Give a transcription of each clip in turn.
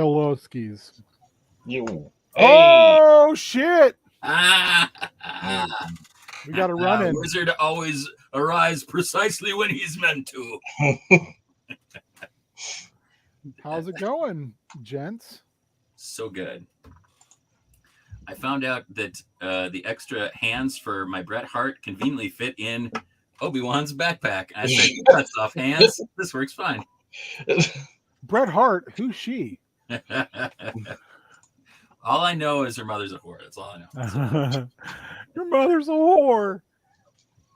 Kiloskis. You. Hey. Oh shit! Ah, We got to run in. Wizard always arrives precisely when he's meant to. How's it going, gents? So good. I found out that the extra hands for my Bret Hart conveniently fit in Obi-Wan's backpack. I said, "That's off hands. This works fine." Bret Hart, who's she? All I know is her mother's a whore. That's all I know. Your mother's a whore.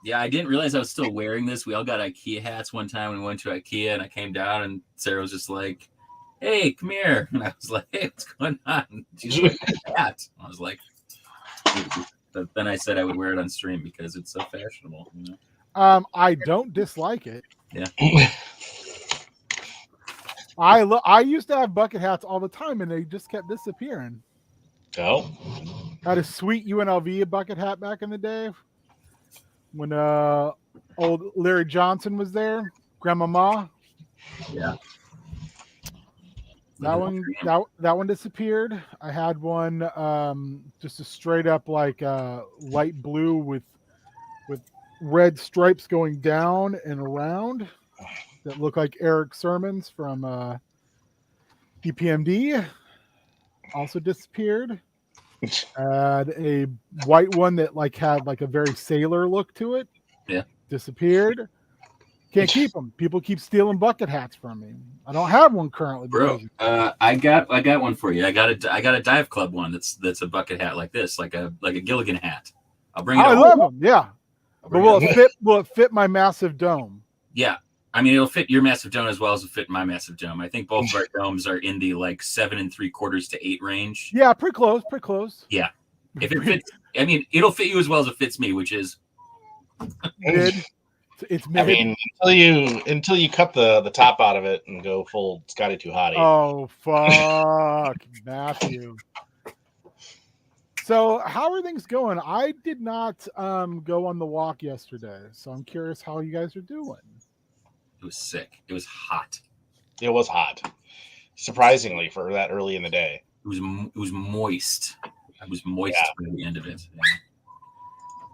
Yeah, I didn't realize I was still wearing this. We all got IKEA hats one time when we went to IKEA, and I came down, and Sarah was just like, "Hey, come here." And I was like, "Hey, what's going on?" She's like, "Hat." I was like, but then I said I would wear it on stream because it's so fashionable. You know? I don't dislike it. Yeah. I used to have bucket hats all the time, and they just kept disappearing. Oh. Had a sweet UNLV bucket hat back in the day when old Larry Johnson was there. Grandmama. Yeah. That one disappeared. I had one just a straight up like light blue with red stripes going down and around that looked like Eric Sermons from EPMD. Also disappeared. Had a white one that had like a very sailor look to it. Yeah. Disappeared. Can't keep them. People keep stealing bucket hats from me. I don't have one currently. Bro, I got one for you. I got a dive club one that's a bucket hat like this, like a Gilligan hat. I'll bring it. I love them. Yeah, but will it fit my massive dome? Yeah, I mean it'll fit your massive dome as well as it fit my massive dome. I think both of our domes are in the 7 3/4 to 8 range. Yeah, pretty close. Yeah, if it fits, I mean it'll fit you as well as it fits me, which is mid. It's mid. I mean, until you cut the top out of it and go full Scotty Too Hottie. Oh fuck, Matthew. So how are things going? I did not go on the walk yesterday, so I'm curious how you guys are doing. It was sick. It was hot. It was hot, surprisingly for that early in the day. It was moist. I was moist by the end of it. Yeah.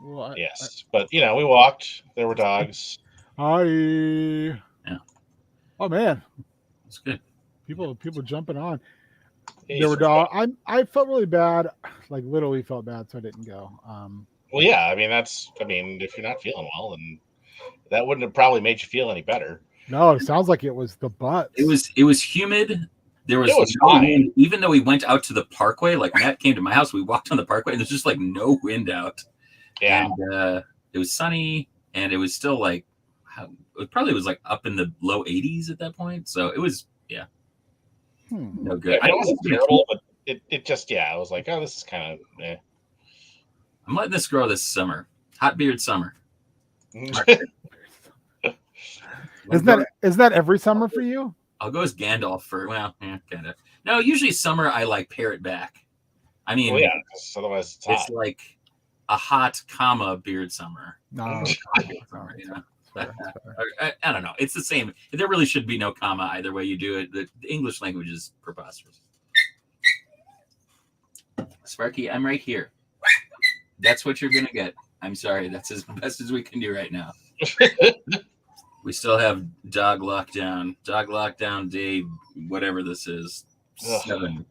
Well, yes, but we walked. There were dogs. Hi. Yeah. Oh man, it's good. People jumping on. There were dogs. I felt really bad, like literally felt bad, so I didn't go. Well, yeah. I mean, if you're not feeling well, then that wouldn't have probably made you feel any better. No, it sounds like it was the butt. It was humid. There was no wind, even though we went out to the parkway. Like Matt came to my house, we walked on the parkway, and there's just no wind out. Yeah, and it was sunny, and it was still it probably was up in the low 80s at that point. So it was no good. I don't think terrible, but it just I was like, oh, this is kind of. I'm letting this grow this summer. Hot beard summer. Isn't that every summer for you? I'll go as Gandalf for kind of. No, usually summer I pare it back. I mean, otherwise it's hot. It's a hot beard summer. No, summer, I don't know. It's the same. There really should be no comma either way you do it. The English language is preposterous. Sparky, I'm right here. That's what you're gonna get. I'm sorry. That's as best as we can do right now. We still have dog lockdown. Dog lockdown day, whatever this is. 7.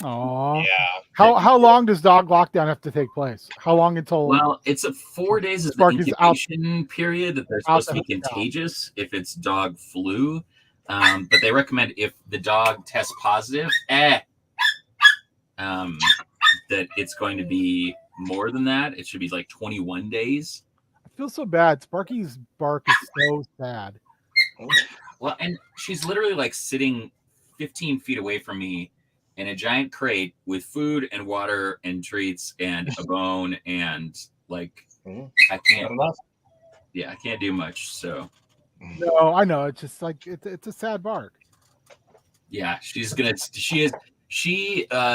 Oh yeah. How long does dog lockdown have to take place? How long until? Well, it's 4 days of the incubation period that they're supposed to be contagious if it's dog flu. But they recommend if the dog tests positive, that it's going to be more than that. It should be 21 days. I feel so bad. Sparky's bark is so sad. Well, and she's literally sitting 15 feet away from me in a giant crate with food and water and treats and a bone and I can't. I can't do much. So. No, I know. It's just it's a sad bark. Yeah,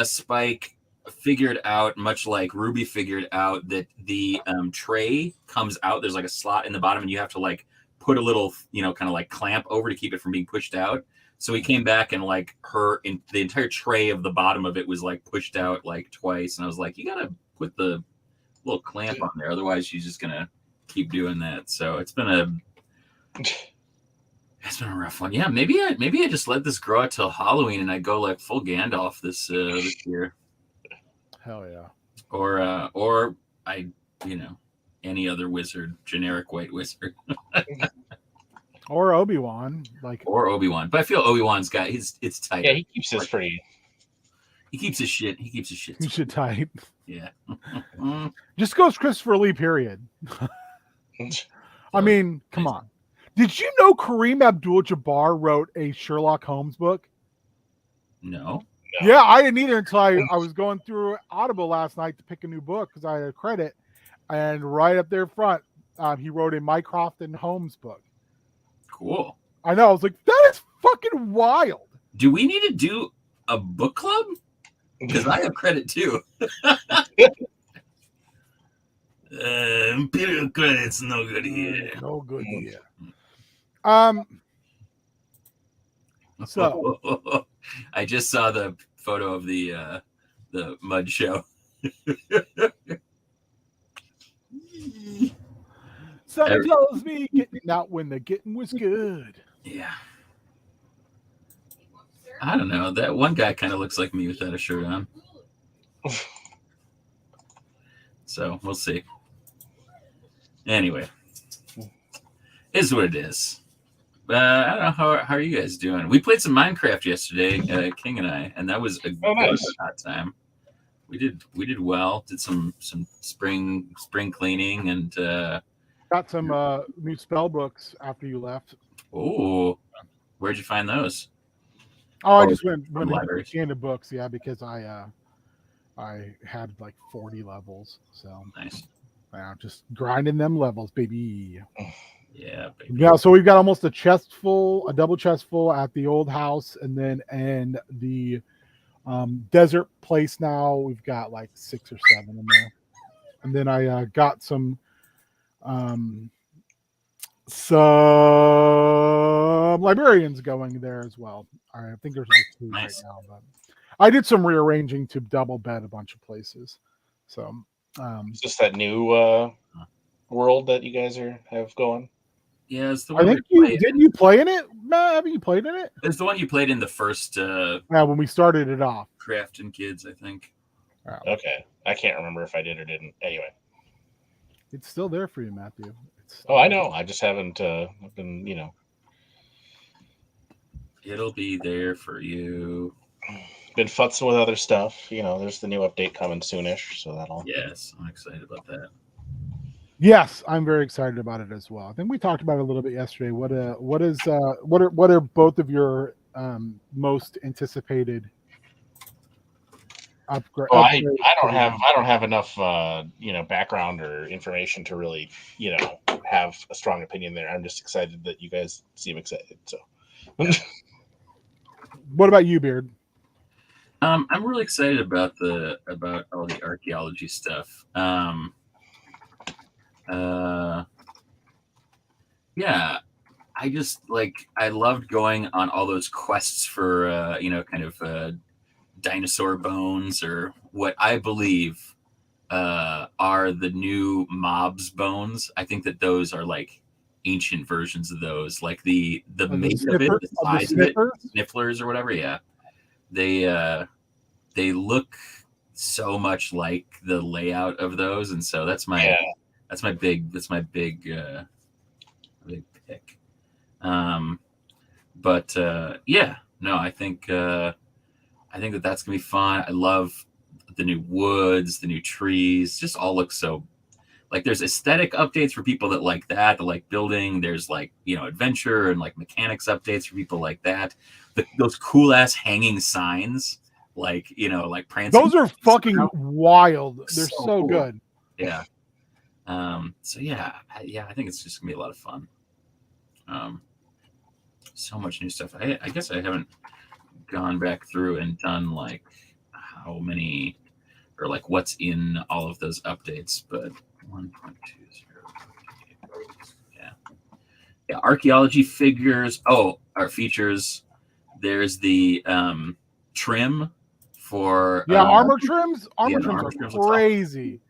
Spike figured out, much like Ruby figured out, that the tray comes out. There's a slot in the bottom, and you have to put a little, kind of clamp over to keep it from being pushed out. So we came back and like the entire tray of the bottom of it was like pushed out like twice, and I was like, you gotta put the little clamp on there, otherwise she's just gonna keep doing that. So it's been a rough one. Yeah, maybe I just let this grow out till Halloween and I go like full Gandalf this year. Hell yeah. Or I any other wizard, generic white wizard. Or Obi-Wan, or Obi-Wan. But I feel Obi-Wan's got it's tight. Yeah, he keeps his pretty. He keeps his shit. He should type. Yeah. Just goes Christopher Lee, period. I mean, come on. Did you know Kareem Abdul-Jabbar wrote a Sherlock Holmes book? No. Yeah, I didn't either until I was going through Audible last night to pick a new book because I had a credit. And right up there front, he wrote a Mycroft and Holmes book. Cool. I know. I was like, that is fucking wild. Do we need to do a book club? Because I have credit too. Imperial credit's no good here. No good here. So I just saw the photo of the mud show. Something tells me getting out when the getting was good. Yeah. I don't know. That one guy kind of looks like me without a shirt on. So we'll see. Anyway, is what it is. I don't know how are you guys doing. We played some Minecraft yesterday, King and I, and that was a good hot time. We did well. Did some spring cleaning and got some new spell books after you left. Oh, where'd you find those? Oh, I just went into books, yeah, because I had like 40 levels, so nice. Just grinding them levels, baby. Yeah, baby. Yeah. So we've got almost a double chest full at the old house, and then and the desert place now we've got like 6 or 7 in there, and then I got some librarians going there as well. I think there's like 2 right now, but I did some rearranging to double bed a bunch of places. So is this that new world that you guys have going? Yeah, it's the one. I think didn't you play in it, Matt? Haven't you played in it? It's the one you played in the first. When we started it off. Crafting Kids, I think. Okay, I can't remember if I did or didn't. Anyway, it's still there for you, Matthew. I know. I just haven't been, It'll be there for you. Been futzing with other stuff. There's the new update coming soonish, so that'll. Yes, I'm excited about that. Yes, I'm very excited about it as well. I think we talked about it a little bit yesterday. What are both of your most anticipated upgrade? Well, I don't have enough background or information to really have a strong opinion there. I'm just excited that you guys seem excited. So, what about you, Beard? I'm really excited about all the archaeology stuff. Yeah, I just I loved going on all those quests for kind of dinosaur bones, or what I believe are the new mobs bones. I think that those are like ancient versions of those, like the make of it, the size of it, snifflers or whatever. Yeah, they look so much like the layout of those, and so that's my big pick. I think that's gonna be fun. I love the new woods, the new trees. Just all look so there's aesthetic updates for people that like that, that like building. There's adventure and mechanics updates for people like that. Those cool ass hanging signs, prancing. Those are fucking wild. They're so cool. Good. Yeah. I think it's just gonna be a lot of fun. So much new stuff. I guess I haven't gone back through and done how many or what's in all of those updates, but 1.20. Yeah, archaeology figures. Our features. There's the trim for armor trims. Armor the trims armor are trims looks awesome. crazy.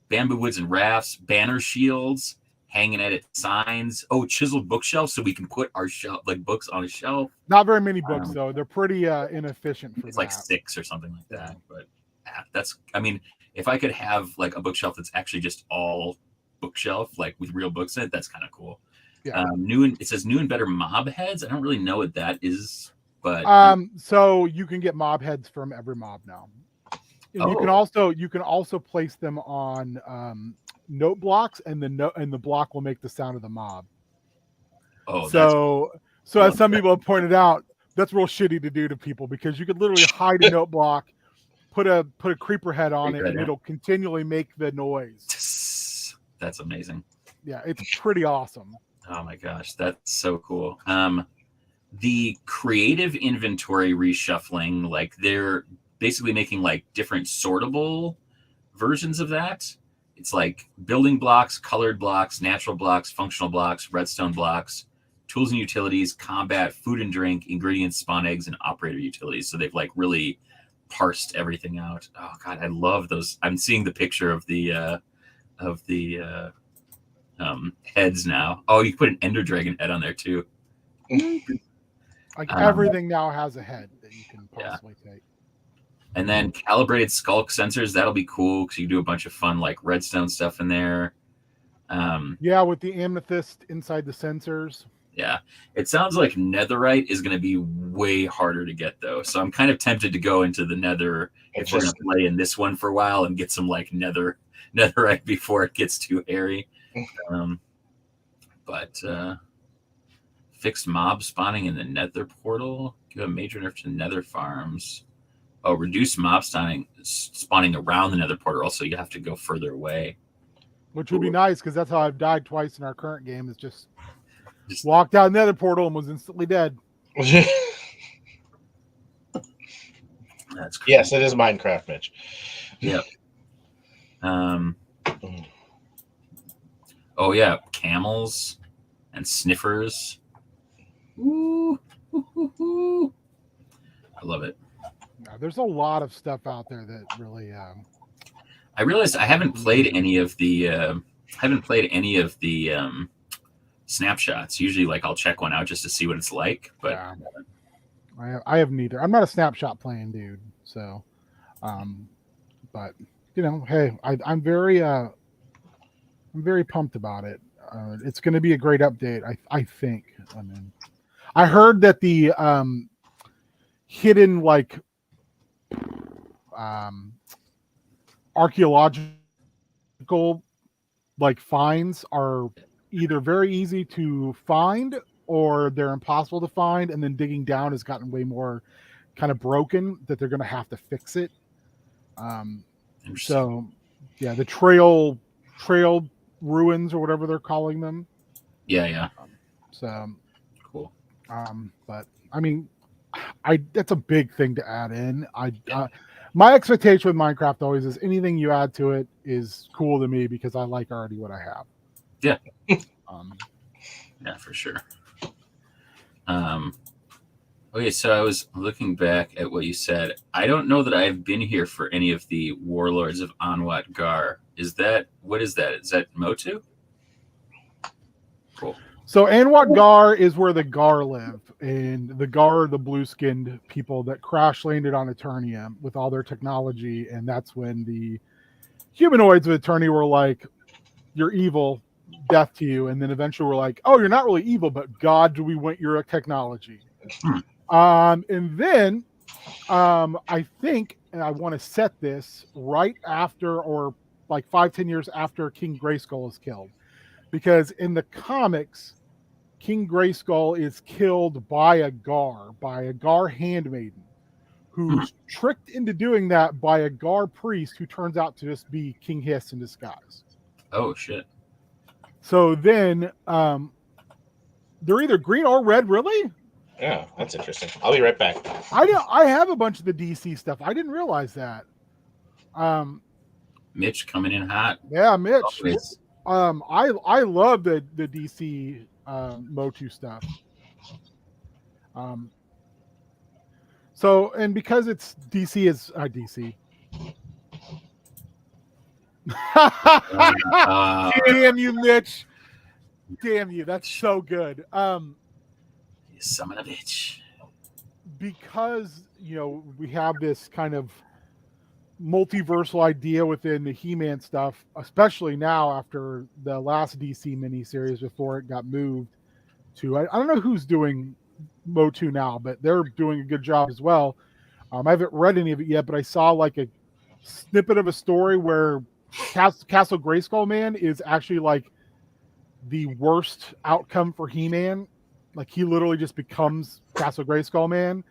Bamboo woods and rafts, banner shields, hanging at it signs. Oh, chiseled bookshelves so we can put our shelf like books on a shelf. Not very many books though. They're pretty inefficient for It's that. like 6 or something like that. But that's, I mean, if I could have like a bookshelf that's actually just all bookshelf, like with real books in it, that's kind of cool. Yeah. It says new and better mob heads. I don't really know what that is, but so you can get mob heads from every mob now. And you can also place them on note blocks, and the block will make the sound of the mob. Oh, so as some people have pointed out, that's real shitty to do to people, because you could literally hide a note block, put a creeper head on it, and it'll continually make the noise. That's amazing. Yeah, it's pretty awesome. Oh my gosh, that's so cool. The creative inventory reshuffling, like they're basically making like different sortable versions of that. It's like building blocks, colored blocks, natural blocks, functional blocks, redstone blocks, tools and utilities, combat, food and drink, ingredients, spawn eggs, and operator utilities. So they've like really parsed everything out. Oh god, I love those. I'm seeing the picture of the heads now. Oh, you put an Ender Dragon head on there too. Like everything now has a head that you can possibly take. And then calibrated skulk sensors, that'll be cool because you do a bunch of fun like redstone stuff in there. With the amethyst inside the sensors. Yeah, it sounds like netherite is going to be way harder to get though. So I'm kind of tempted to go into the nether if we're going to play in this one for a while and get some like netherite before it gets too hairy. But fixed mob spawning in the nether portal. Give a major nerf to nether farms. Oh, reduce mob spawning around the nether portal. Also, you have to go further away. Which would be nice, because that's how I've died twice in our current game. Is just walked out the nether portal and was instantly dead. That's cool. Yes, it is Minecraft, Mitch. Yep. Oh yeah, camels and sniffers. Ooh. I love it. There's a lot of stuff out there that really. I realized I haven't played any of the. Snapshots. Usually, like I'll check one out just to see what it's like. But I have neither. I'm not a snapshot playing dude. So, but hey, I'm very pumped about it. It's going to be a great update. I think. I mean, I heard that the hidden like archaeological like finds are either very easy to find or they're impossible to find, and then digging down has gotten way more kind of broken that they're going to have to fix it. So yeah, the trail ruins or whatever they're calling them. Yeah. So cool. But I mean, that's a big thing to add in. My expectation with Minecraft always is anything you add to it is cool to me because I like already what I have. Yeah. Yeah, for sure. Okay, so I was looking back at what you said. I don't know that I've been here for any of the Warlords of Anwat Gar. What is that? Is that Motu? Cool. So Anwat Gar is where the Gar live, and the Gar are the blue-skinned people that crash landed on Eternia with all their technology, and that's when the humanoids of Eternia were like, "You're evil, death to you," and then eventually we're like, "Oh, you're not really evil, but God, do we want your technology?" And then I think, and I want to set this right after, or like 5-10 years after King Grayskull is killed, because in the comics, King Grayskull is killed by a Gar handmaiden, who's tricked into doing that by a Gar priest who turns out to just be King Hiss in disguise. Oh shit. So then they're either green or red, really? Yeah, that's interesting. I'll be right back. I have a bunch of the DC stuff. I didn't realize that. Mitch coming in hot. Yeah, Mitch. Always. I love the DC Motu stuff. So, and because it's DC is DC. Damn you, Mitch. Damn you. That's so good. You son of a bitch. Because, we have this kind of multiversal idea within the He-Man stuff, especially now after the last DC miniseries before it got moved to, I don't know who's doing Motu now, but they're doing a good job as well. I haven't read any of it yet, but I saw like a snippet of a story where Castle Grayskull Man is actually like the worst outcome for He-Man. Like he literally just becomes Castle Grayskull Man,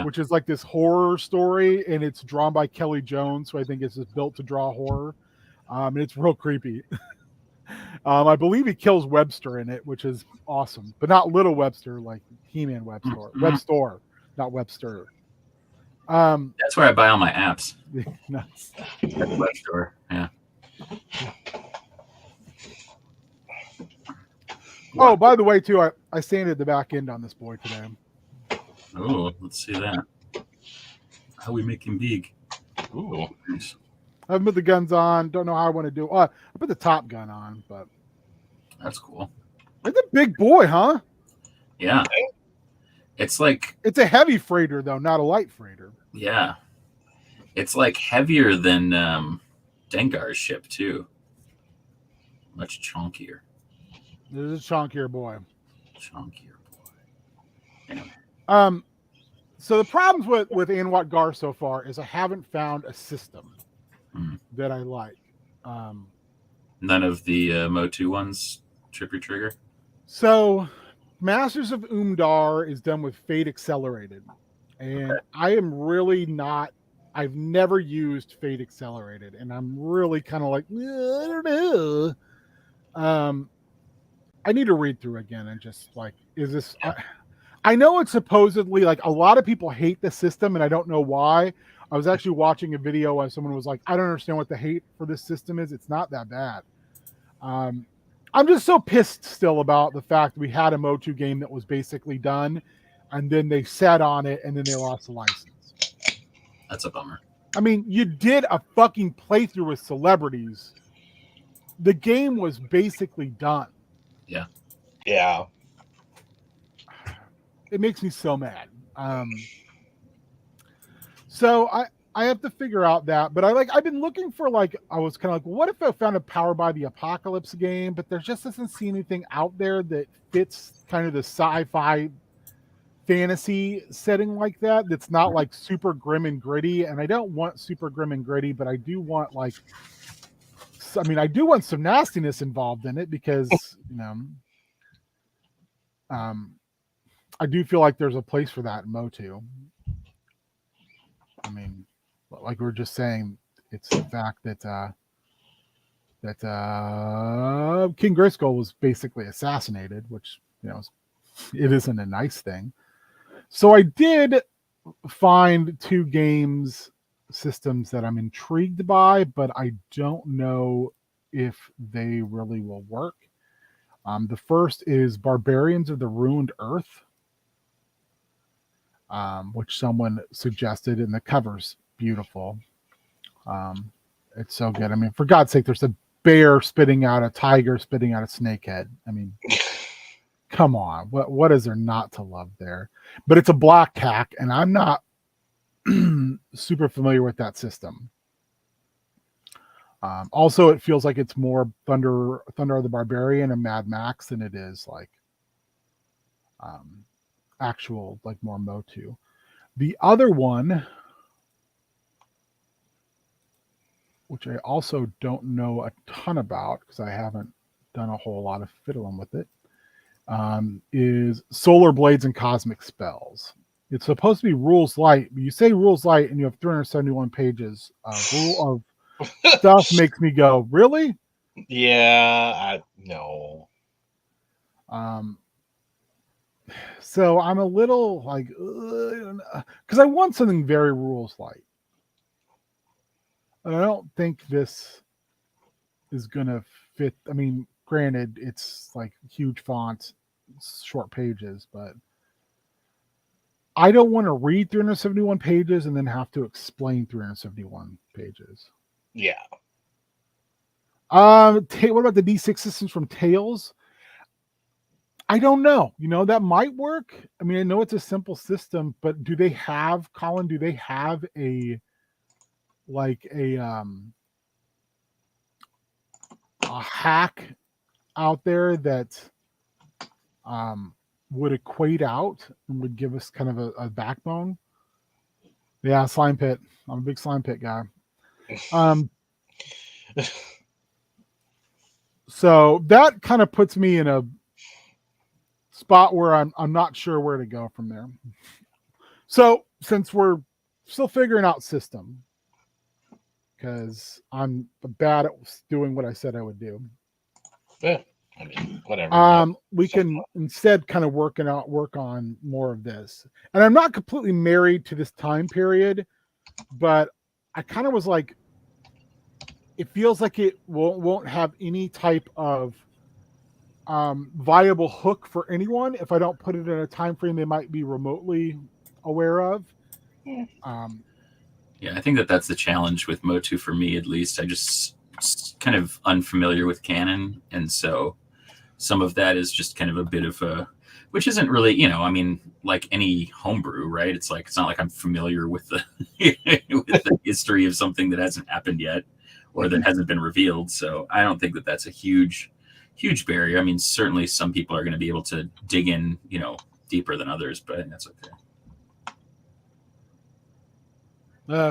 which is like this horror story, and it's drawn by Kelly Jones, so I think it's just built to draw horror. And it's real creepy. I believe he kills Webster in it, which is awesome, but not Little Webster, like He-Man Webster. Mm-hmm. Webster, not Webster. That's where I buy all my apps. Nice. At the web store. Yeah. Oh, by the way, too, I sanded the back end on this boy today. Oh, let's see that. How we make him big. Ooh. Nice. I haven't put the guns on. Don't know how I want to do it. I put the top gun on, but That's cool. it's a big boy, huh? Yeah. It's like... It's a heavy freighter, though, not a light freighter. Yeah. It's like heavier than Dengar's ship, too. Much chunkier. It is a chunkier boy. Chunkier boy. Anyway. So the problems with Anwat Gar so far is I haven't found a system that I like. None of the Motu ones trip your trigger? So Masters of Umdar is done with Fate Accelerated. And okay. I am really not, I've never used Fate Accelerated. And I'm really kind of like, I don't know. I need to read through again and just like, is this... I know it's supposedly like a lot of people hate the system, and I don't know why. I was actually watching a video where someone was like, I don't understand what the hate for this system is. It's not that bad. I'm just so pissed still about the fact we had a Motu game that was basically done, and then they sat on it, and then they lost the license. That's a bummer. I mean, you did a fucking playthrough with celebrities. The game was basically done. Yeah. Yeah. It makes me so mad. So I have to figure out that, but I've been looking for I was kind of like, what if I found a Power by the Apocalypse game, but there just doesn't seem anything out there that fits kind of the sci-fi fantasy setting like that. That's not like super grim and gritty. And I don't want super grim and gritty, but I do want I do want some nastiness involved in it because, I do feel like there's a place for that in Motu. I mean, like we were just saying, it's the fact that King Grayskull was basically assassinated, which it isn't a nice thing. So I did find 2 games systems that I'm intrigued by, but I don't know if they really will work. The first is Barbarians of the Ruined Earth. Which someone suggested, and the cover's beautiful. It's so good. I mean, for God's sake, there's a bear spitting out a tiger, spitting out a snake head. I mean, come on. What is there not to love there? But it's a black hack, and I'm not super familiar with that system. Also, it feels like it's more Thunder of the Barbarian and Mad Max than it is like actual more Motu. The other one, which I also don't know a ton about because I haven't done a whole lot of fiddling with it, is Solar Blades and Cosmic Spells. It's supposed to be rules light, but you say rules light and you have 371 pages of rule of stuff. Makes me go, really? Yeah, no. So I'm a little like, because I want something very rules light. And I don't think this is going to fit. I mean, granted, it's like huge font, short pages, but I don't want to read 371 pages and then have to explain 371 pages. Yeah. What about the D6 systems from Tales? I don't know. That might work. I mean, I know it's a simple system, but do they have, Colin, do they have a hack out there that would equate out and would give us kind of a backbone? Yeah, slime pit. I'm a big slime pit guy. So that kind of puts me in a spot where I'm not sure where to go from there. So since we're still figuring out system, because I'm bad at doing what I said I would do. Yeah, I mean, whatever. We can instead kind of work on more of this. And I'm not completely married to this time period, but I kind of was like, it feels like it won't have any type of viable hook for anyone if I don't put it in a time frame they might be remotely aware of. Yeah, I think that's the challenge with Motu for me, at least. I just kind of unfamiliar with canon, and so some of that is just kind of a bit of a, which isn't really, I mean, like any homebrew, right? It's not like I'm familiar with the with the history of something that hasn't happened yet or that hasn't been revealed. So I don't think that's a huge barrier. I mean, certainly some people are going to be able to dig in, deeper than others, but I think that's okay.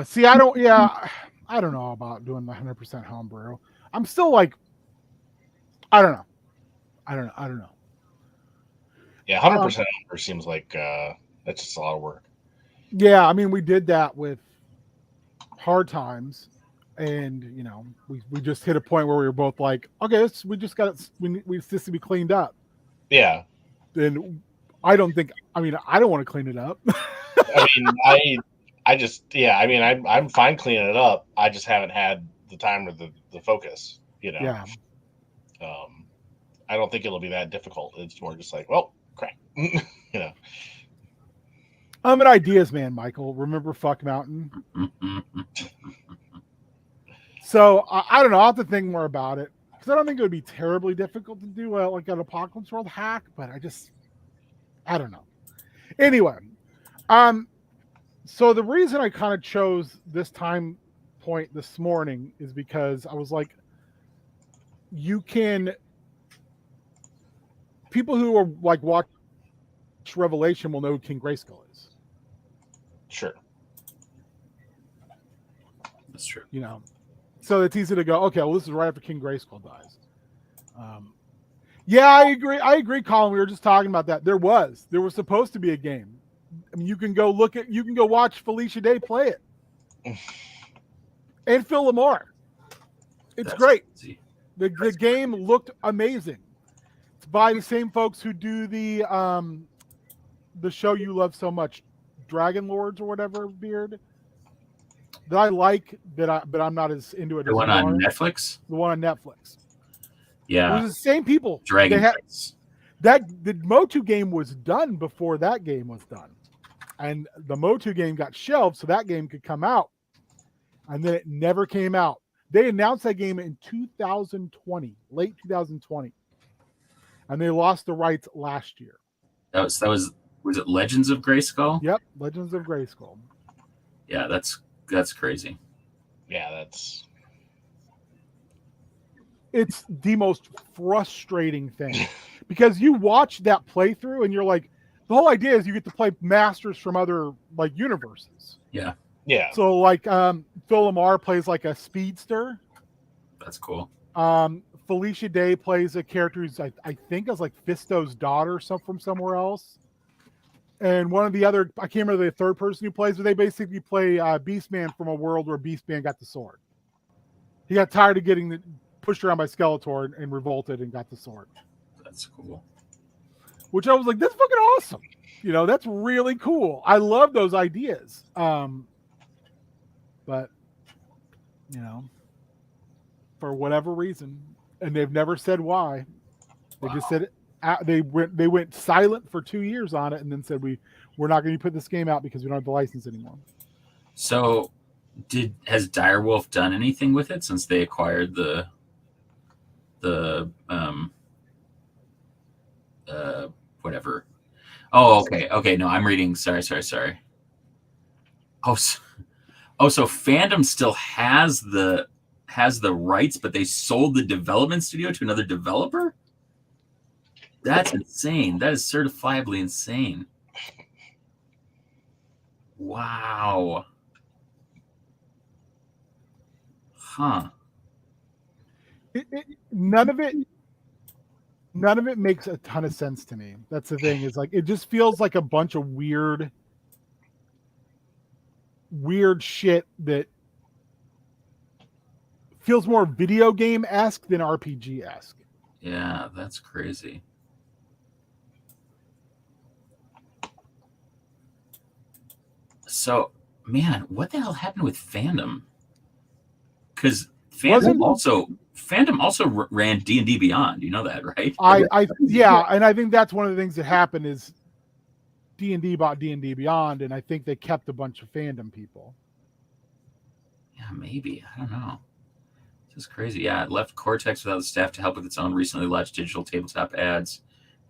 See, I don't know about doing the 100% homebrew. I'm still like, I don't know. Yeah, 100% homebrew seems like that's just a lot of work. Yeah, I mean, we did that with Hard Times, and we just hit a point where we were both like, okay, we just got it. We this to be cleaned up. Yeah. And I don't want to clean it up. I mean, I'm fine cleaning it up. I just haven't had the time or the focus, Yeah. I don't think it'll be that difficult. It's more just like, well, crap. I'm an ideas man, Michael. Remember Fuck Mountain? So I don't know. I'll have to think more about it, because I don't think it would be terribly difficult to do like an Apocalypse World hack, but I don't know. Anyway, so the reason I kind of chose this time point this morning is because I was like, people who are like watch Revelation will know who King Grayskull is. Sure. That's true. So it's easy to go, okay, well, this is right after King Grayskull dies. Yeah, I agree, Colin. We were just talking about that. There was supposed to be a game. I mean, you can go watch Felicia Day play it. And Phil Lamar. It's great. The game looked amazing. It's by the same folks who do the show you love so much, Dragon Lords or whatever, Beard. That I like, but I'm not as into it. The one on Netflix? The one on Netflix. Yeah. It was the same people. Dragon Lords. The Motu game was done before that game was done. And the Motu game got shelved so that game could come out. And then it never came out. They announced that game in 2020, late 2020. And they lost the rights last year. That was it Legends of Grayskull? Yep, Legends of Grayskull. Yeah, that's crazy. Yeah, it's the most frustrating thing. Because you watch that playthrough and you're like, the whole idea is you get to play masters from other like universes. Yeah. Yeah. So like Phil Lamar plays like a speedster. That's cool. Felicia Day plays a character who's I think is like Fisto's daughter from somewhere else. And one of the other, I can't remember the third person who plays, but they basically play Beastman from a world where Beastman got the sword. He got tired of getting pushed around by Skeletor and revolted and got the sword. That's cool. Which I was like, that's fucking awesome. That's really cool. I love those ideas. But, for whatever reason, and they've never said why, they just said it. they went silent for 2 years on it, and then said we're not going to put this game out because we don't have the license anymore. So, has Direwolf done anything with it since they acquired the whatever? Oh, okay. No, I'm reading. Sorry. Oh, so Fandom still has the rights, but they sold the development studio to another developer? That's insane. That is certifiably insane. Wow. Huh. None of it makes a ton of sense to me. That's the thing, is like it just feels like a bunch of weird shit that feels more video game-esque than RPG-esque. Yeah, that's crazy. So, man, what the hell happened with Fandom? Because Fandom also ran D&D Beyond. You know that, right? Yeah, and I think that's one of the things that happened is D&D bought D&D Beyond, and I think they kept a bunch of Fandom people. Yeah, maybe. I don't know. This is crazy. Yeah, it left Cortex without the staff to help with its own recently launched digital tabletop ads.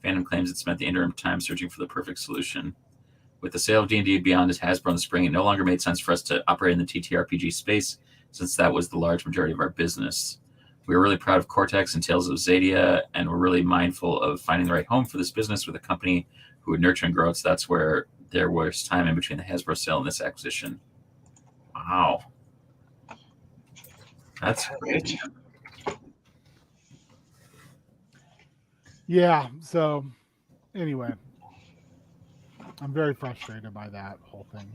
Fandom claims it spent the interim time searching for the perfect solution. With the sale of D&D Beyond to Hasbro in the spring, it no longer made sense for us to operate in the TTRPG space, since that was the large majority of our business. We were really proud of Cortex and Tales of Zadia, and we're really mindful of finding the right home for this business with a company who would nurture and grow it. So that's where there was time in between the Hasbro sale and this acquisition. Wow. That's crazy. Yeah, so anyway, I'm very frustrated by that whole thing.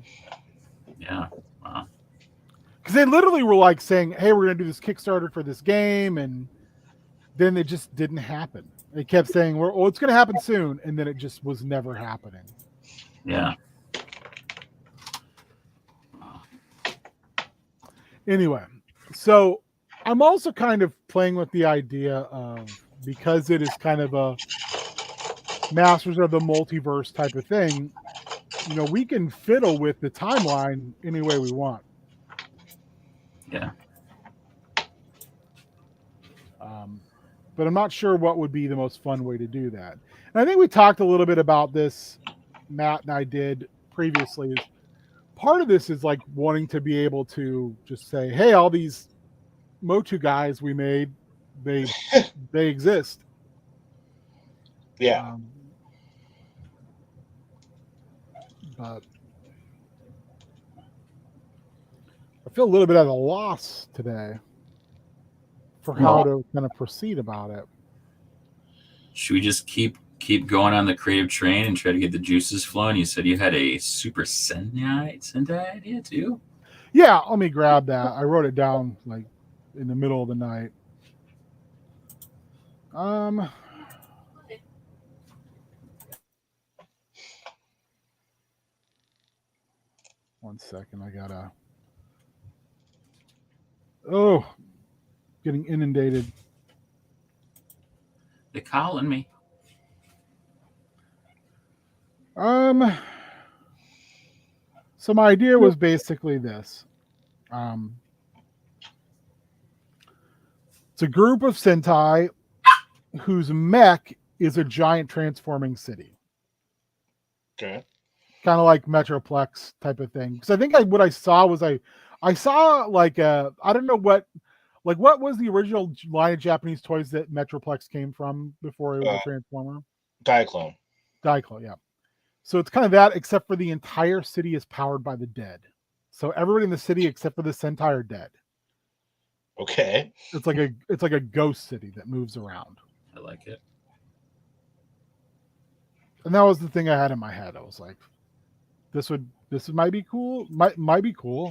Yeah, wow. Because they literally were like saying, hey, we're going to do this Kickstarter for this game, and then it just didn't happen. They kept saying, well, it's going to happen soon, and then it just was never happening. Yeah. Anyway, so I'm also kind of playing with the idea of, because it is kind of a Masters of the Multiverse type of thing, you know, we can fiddle with the timeline any way we want. Yeah. But I'm not sure what would be the most fun way to do that. And I think we talked a little bit about this, Matt and I did previously. Part of this is like wanting to be able to just say, hey, all these Motu guys we made, they exist. Yeah. But I feel a little bit at a loss today for how to kind of proceed about it. Should we just keep going on the creative train and try to get the juices flowing? You said you had a Super Sentai idea too? Yeah, let me grab that. I wrote it down like in the middle of the night. One second, I gotta. Oh, getting inundated. They're calling me. So my idea was basically this. It's a group of Sentai whose mech is a giant transforming city. Okay. Kind of like Metroplex type of thing. Because I think what I saw was I saw like I don't know what was the original line of Japanese toys that Metroplex came from before it was a Transformer? Diaclone. Diaclone, yeah. So it's kind of that, except for the entire city is powered by the dead. So everybody in the city except for the Sentai are dead. Okay. It's like a ghost city that moves around. I like it. And that was the thing I had in my head. I was like, this might be cool. Might be cool.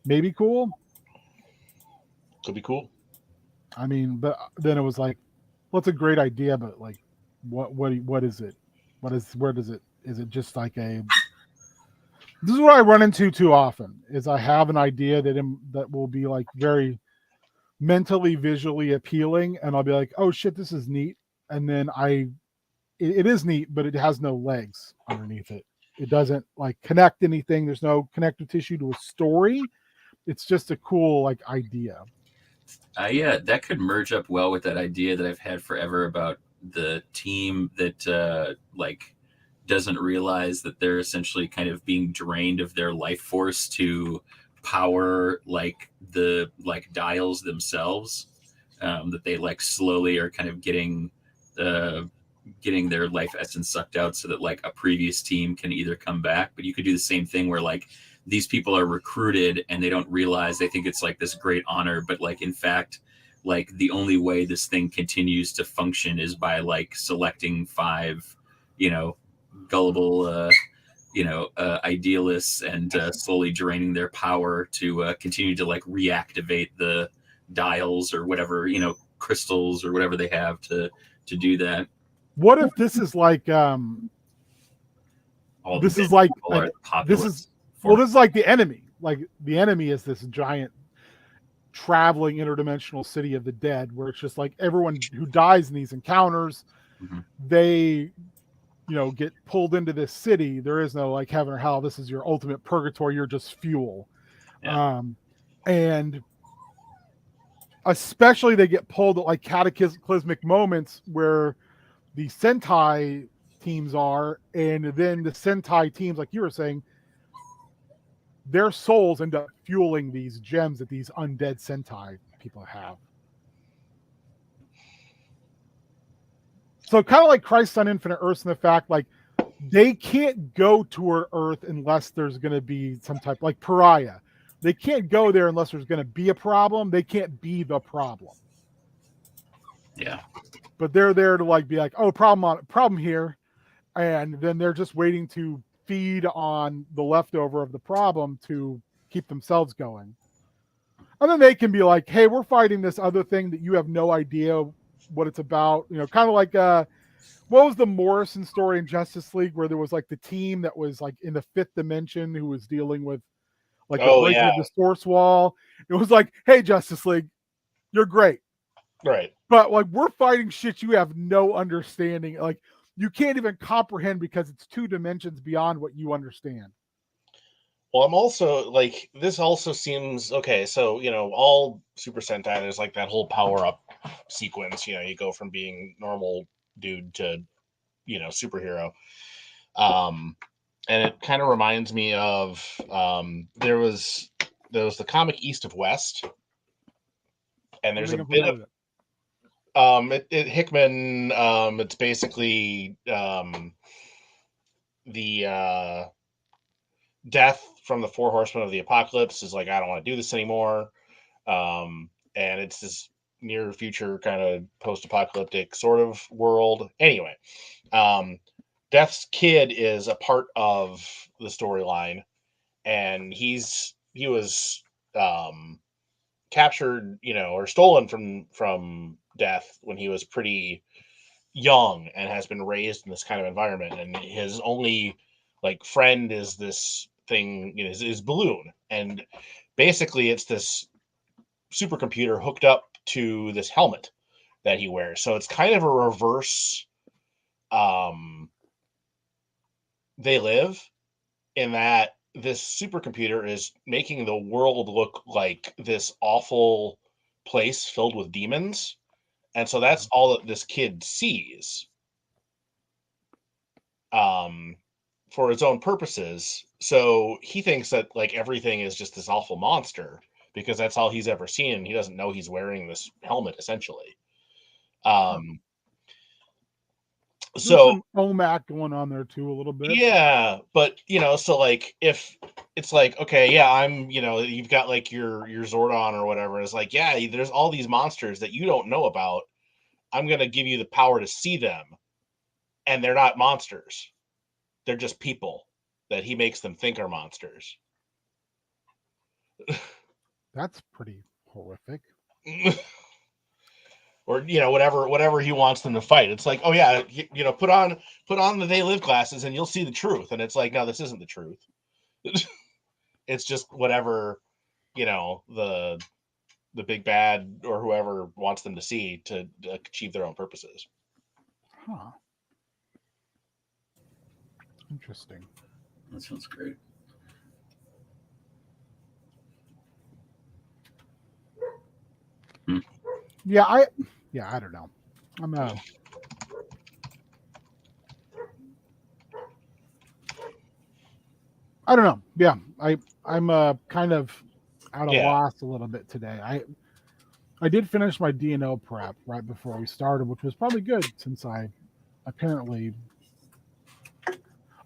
Maybe cool. Could be cool. I mean, but then it was like, well, it's a great idea, but like, what is it? Where does it? Is it just like a? This is what I run into too often. Is I have an idea that will be like very mentally, visually appealing, and I'll be like, oh shit, this is neat, and then I it is neat, but it has no legs underneath it. It doesn't like connect anything. There's no connective tissue to a story. It's just a cool like idea. Yeah, that could merge up well with that idea that I've had forever about the team that like doesn't realize that they're essentially kind of being drained of their life force to power like the like dials themselves. That they like slowly are kind of uh, getting their life essence sucked out so that like a previous team can either come back. But you could do the same thing where like these people are recruited and they don't realize, they think it's like this great honor, but like in fact, like the only way this thing continues to function is by like selecting 5, you know, gullible idealists and slowly draining their power to continue to like reactivate the dials or whatever, crystals or whatever they have to do that. What if this is like All this the is like people are this populous is well, this is like the enemy. Like the enemy is this giant traveling interdimensional city of the dead, where it's just like everyone who dies in these encounters, Mhm. they get pulled into this city. There is no like heaven or hell. This is your ultimate purgatory. You're just fuel. Yeah. And especially they get pulled at like cataclysmic moments where the Sentai teams are, and then the Sentai teams, like you were saying, their souls end up fueling these gems that these undead Sentai people have. So kind of like Christ on Infinite Earths, in the fact like they can't go to Earth unless there's going to be some type like pariah. They can't go there unless there's going to be a problem. They can't be the problem. Yeah. But they're there to like be like, oh, problem here, and then they're just waiting to feed on the leftover of the problem to keep themselves going. And then they can be like, hey, we're fighting this other thing that you have no idea what it's about. Kind of like what was the Morrison story in Justice League where there was like the team that was like in the 5th dimension who was dealing with like the breaking of the source wall. It was like, hey, Justice League, you're great. Right. But like we're fighting shit you have no understanding. Like you can't even comprehend because it's 2 dimensions beyond what you understand. Well, I'm also like, this also seems okay. So, all Super Sentai, there's like that whole power up sequence. You go from being normal dude to, superhero. And it kind of reminds me of there was the comic East of West, and there's a bit of Hickman. It's basically the Death from the 4 Horsemen of the Apocalypse is like, I don't want to do this anymore. And it's this near future kind of post-apocalyptic sort of world. Anyway, Death's kid is a part of the storyline, and he was captured, or stolen from Death when he was pretty young and has been raised in this kind of environment, and his only like friend is this thing, is balloon, and basically it's this supercomputer hooked up to this helmet that he wears. So it's kind of a reverse They Live, in that this supercomputer is making the world look like this awful place filled with demons, and so that's all that this kid sees for its own purposes. So he thinks that like everything is just this awful monster because that's all he's ever seen, and he doesn't know he's wearing this helmet essentially. There's some OMAC going on there too a little bit. Yeah, but so like if it's like, okay, yeah, I'm, you've got like your Zordon or whatever, it's like, yeah, there's all these monsters that you don't know about. I'm gonna give you the power to see them, and they're not monsters. They're just people that he makes them think are monsters. That's pretty horrific. Or whatever he wants them to fight. It's like, oh yeah, put on the They Live glasses and you'll see the truth. And it's like, no, this isn't the truth. It's just whatever the big bad or whoever wants them to see to achieve their own purposes. Huh. Interesting. That sounds great. Yeah, I don't know. I'm I don't know. Yeah, I'm kind of out of Yeah. loss a little bit today. I did finish my D&O prep right before we started, which was probably good since I apparently.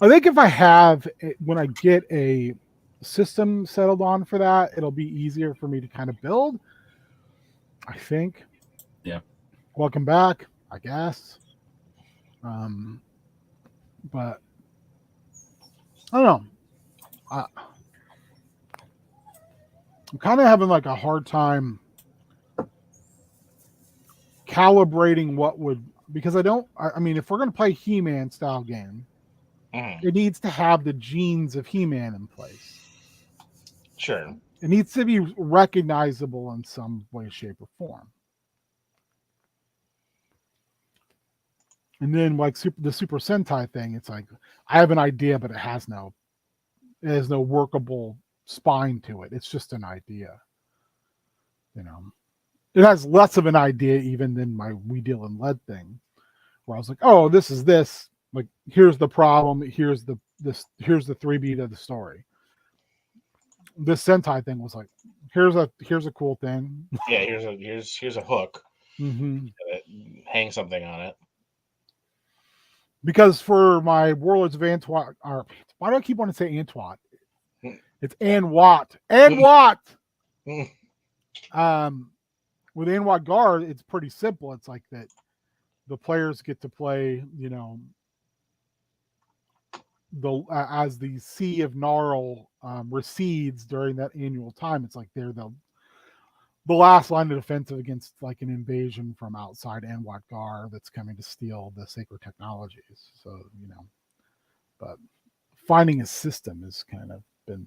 I think if I have when I get a system settled on for that, it'll be easier for me to kind of build. I think. Yeah. Welcome back, I guess. But I don't know. I'm kind of having like a hard time calibrating what would, because I mean, if we're going to play He-Man style game, Mhm. it needs to have the genes of He-Man in place. Sure. It needs to be recognizable in some way, shape, or form. And then like the Super Sentai thing, it's like I have an idea, but it has no workable spine to it. It's just an idea. You know, it has less of an idea even than my We Deal in Lead thing, where I was like, oh, this is this. Like, here's the problem. Here's the 3 beat of the story. This Sentai thing was like, here's a cool thing. Yeah. Here's a hook. Mm-hmm. Hang something on it. Because for my Warlords of Anwat, or why do I keep wanting to say Antwat? It's Anwat. Anwat. With Anwat Gar, it's pretty simple. It's like that the players get to play, you know, as the Sea of Gnarl recedes during that annual time. It's like they're the last line of defense against like an invasion from outside Anwat Gar that's coming to steal the sacred technologies. So, you know, but finding a system has kind of been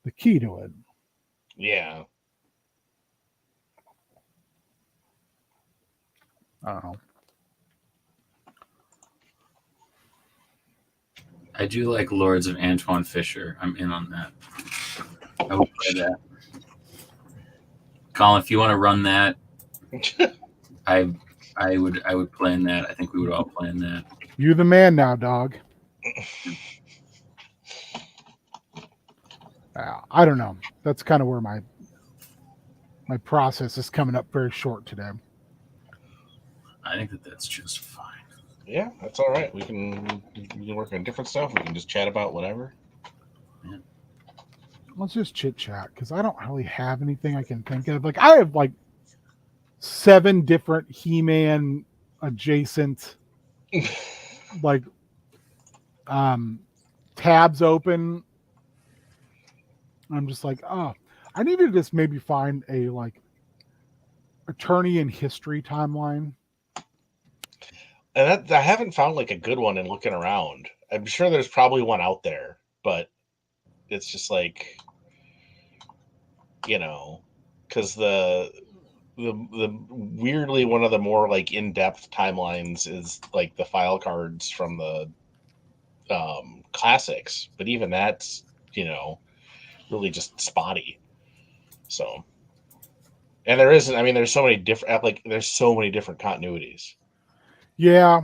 the key to it. Yeah. I don't know. I do like Lords of Antoine Fisher. I'm in on that. I would play that. Colin, if you want to run that, I would play in that. I think we would all play in that. You the man now, dog. I don't know. That's kind of where my process is coming up very short today. I think that's just fine. Yeah, that's all right. We can work on different stuff. We can just chat about whatever. Yeah. Let's just chit chat because I don't really have anything I can think of. Like I have like 7 different He-Man adjacent like tabs open. I'm just like, oh, I need to just maybe find a like attorney in history timeline. And I haven't found like a good one in looking around. I'm sure there's probably one out there, but it's just like, you know, because the weirdly one of the more like in-depth timelines is like the file cards from the classics, but even that's, you know, really just spotty. So, and there isn't. I mean, there's so many different there's so many different continuities. Yeah,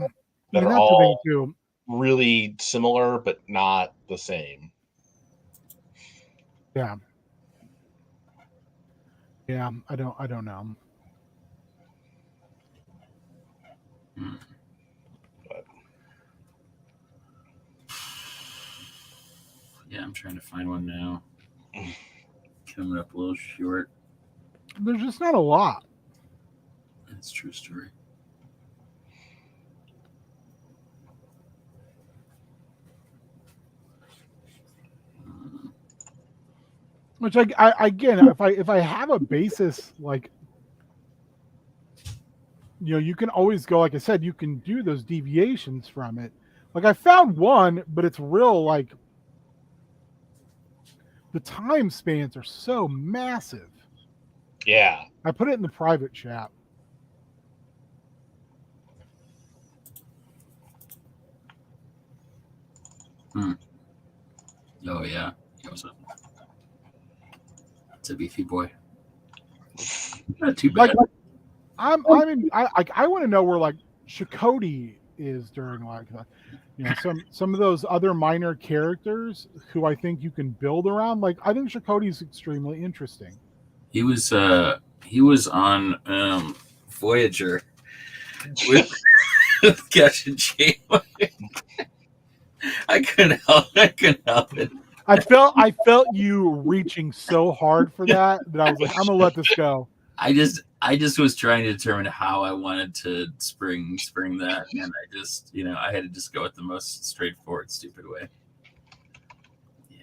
that are that's the thing all too. really similar but not the same. Yeah. Yeah, I don't know. But Yeah, I'm trying to find one now. Coming up a little short. There's just not a lot. That's a true story. Which I again, if I have a basis, like, you know, you can always go, like I said, you can do those deviations from it. Like I found one, but it's real, like the time spans are so massive. yeah, I put it in the private chat. Oh yeah, he was it's a beefy boy. Not too bad. Like I want to know where like Chakotay is during like some of those other minor characters who I think you can build around. Like I think Chakotay is extremely interesting. He was on Voyager with Captain Janeway. I couldn't help it. I felt you reaching so hard for that I was like, I'm gonna let this go. I just was trying to determine how I wanted to spring that, and I just I had to just go with the most straightforward, stupid way. Yeah.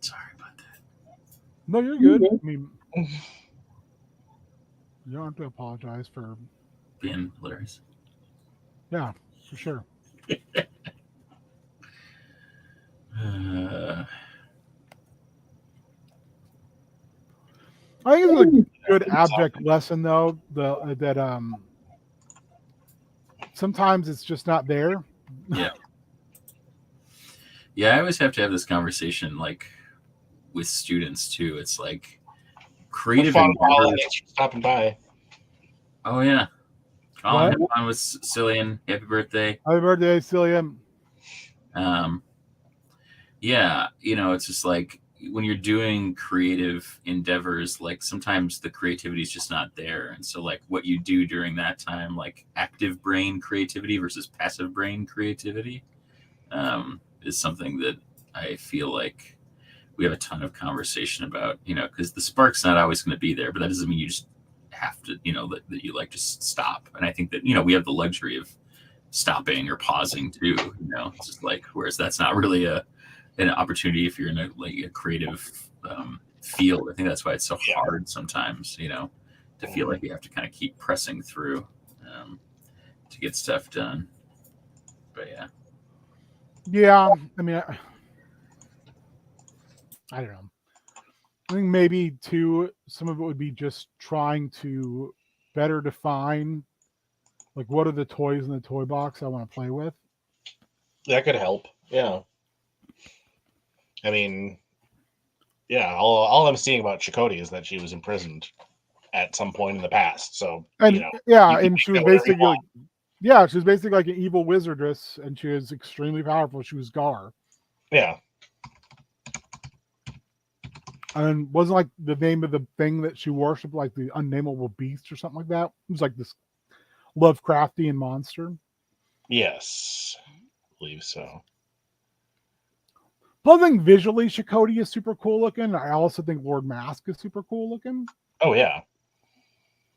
Sorry about that. No, you're good. I mean, you don't have to apologize for Being hilarious. Yeah, for sure. I think it's a good abject lesson though. That sometimes it's just not there. Yeah. Yeah, I always have to have this conversation like with students too. It's like creative endeavors. Thanks for stopping by. Oh yeah. Colin, have fun with Cillian. Happy birthday. Happy birthday, Cillian. Yeah, it's just like when you're doing creative endeavors, like sometimes the creativity is just not there. And so like what you do during that time, like active brain creativity versus passive brain creativity, is something that I feel like we have a ton of conversation about, because the spark's not always going to be there, but that doesn't mean you just have to, that you like just stop. And I think that, we have the luxury of stopping or pausing too, it's just like, whereas that's not really an opportunity if you're in a creative field. I think that's why it's so hard sometimes, to feel like you have to kind of keep pressing through to get stuff done. But yeah, I mean, I don't know. I think maybe too some of it would be just trying to better define like what are the toys in the toy box I want to play with. That could help. Yeah. I mean, yeah, all I'm seeing about Chakotay is that she was imprisoned at some point in the past. So, and and she was basically she was basically like an evil wizardess, and she was extremely powerful. She was Gar. Yeah. And wasn't like the name of the thing that she worshipped, like the unnameable beast or something like that. It was like this Lovecraftian monster. Yes, I believe so. But I think visually, Chakotay is super cool looking. I also think Lord Mask is super cool looking. Oh yeah,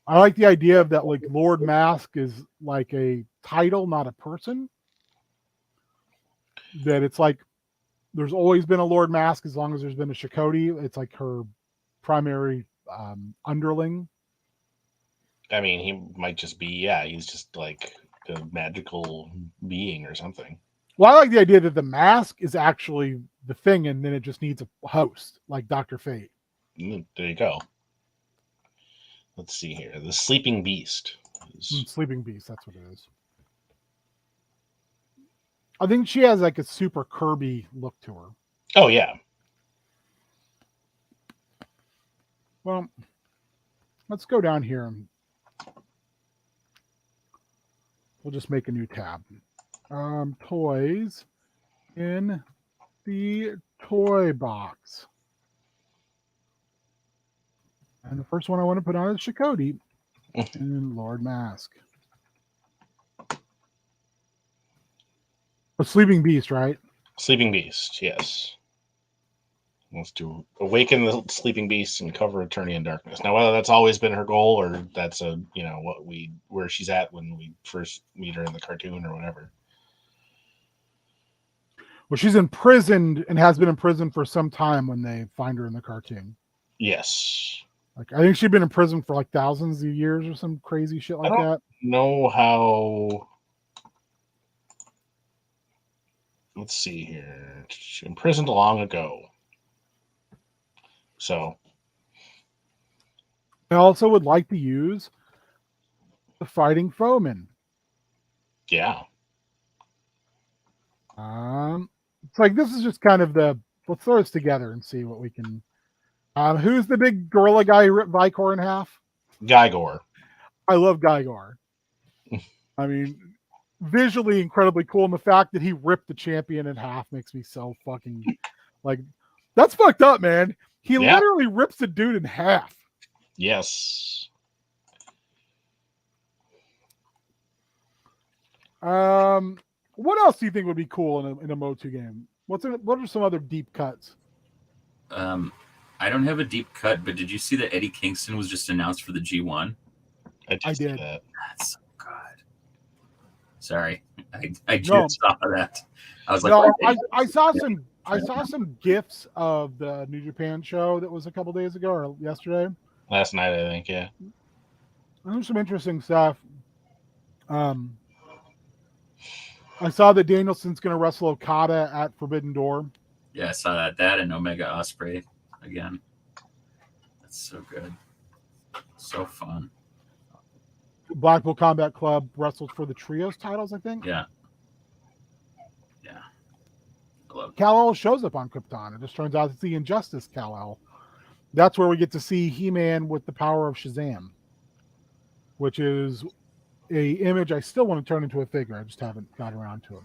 I like the idea of that. Like Lord Mask is like a title, not a person. That it's like there's always been a Lord Mask as long as there's been a Chakotay. It's like her primary underling. I mean, he might just be he's just like a magical being or something. Well, I like the idea that the mask is actually the thing, and then it just needs a host, like Dr. Fate. There you go. Let's see here. The Sleeping Beast. Sleeping Beast, that's what it is. I think she has like a super Kirby look to her. Oh, yeah. Well, let's go down here and we'll just make a new tab. Toys in the toy box. And the first one I want to put on is Chakotay and Lord Mask. A Sleeping Beast, right? Sleeping Beast, yes. Wants to awaken the Sleeping Beast and cover Eternity in darkness. Now, whether that's always been her goal or that's where she's at when we first meet her in the cartoon or whatever. Well, she's imprisoned and has been imprisoned for some time when they find her in the cartoon. Yes. Like I think she'd been in prison for like thousands of years or some crazy shit like that. Know how. Let's see here. She imprisoned long ago. So. I also would like to use the Fighting Foeman. Yeah. It's like this is just kind of the let's throw this together and see what we can. Who's the big gorilla guy who ripped Vicor in half? Gygor. I love Gygor. I mean, visually incredibly cool, and the fact that he ripped the champion in half makes me so fucking like that's fucked up, man. He Yeah. literally rips the dude in half. Yes. What else do you think would be cool in a Motu game? What are some other deep cuts? I don't have a deep cut, but did you see that Eddie Kingston was just announced for the G1? I see did. that. That's so good. Sorry, I just saw that. I was like, no, what? I saw some gifs of the New Japan show that was a couple days ago or yesterday. Last night, I think. Yeah. There's some interesting stuff. I saw that Danielson's going to wrestle Okada at Forbidden Door. Yeah, I saw that. That and Omega Ospreay again. That's so good. So fun. Blackpool Combat Club wrestled for the trios titles, I think. Yeah. Yeah. I love Kal-El shows up on Krypton. It just turns out it's the Injustice Kal-El. That's where we get to see He-Man with the power of Shazam, which is a image I still want to turn into a figure. I just haven't got around to it.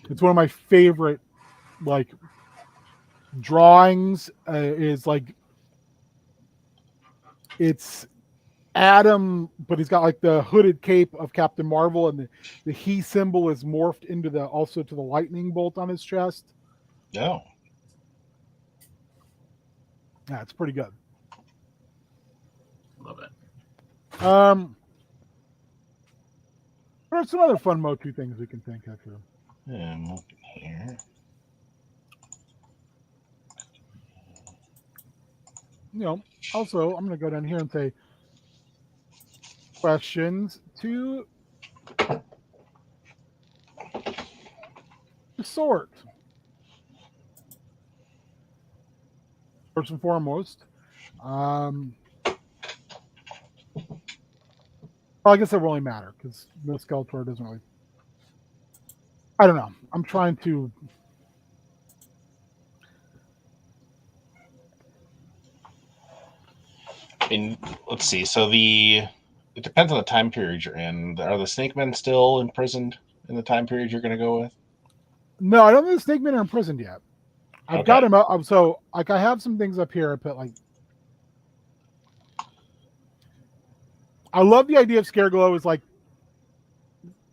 It's one of my favorite like drawings. Is like it's Adam, but he's got like the hooded cape of Captain Marvel, and the he symbol is morphed into the also to the lightning bolt on his chest. No. Yeah, it's pretty good. it. What are some other fun Motu things we can think of here? Yeah, I'm looking here. You know, also I'm going to go down here and say questions to sort. First and foremost, well, I guess it really matter because the Skeletor doesn't really. I don't know. I'm trying to. And let's see. So it depends on the time period you're in. Are the Snake Men still imprisoned in the time period you're going to go with? No, I don't think the Snake Men are imprisoned yet. I've got him up. So, like, I have some things up here. I put like. I love the idea of Scareglow is like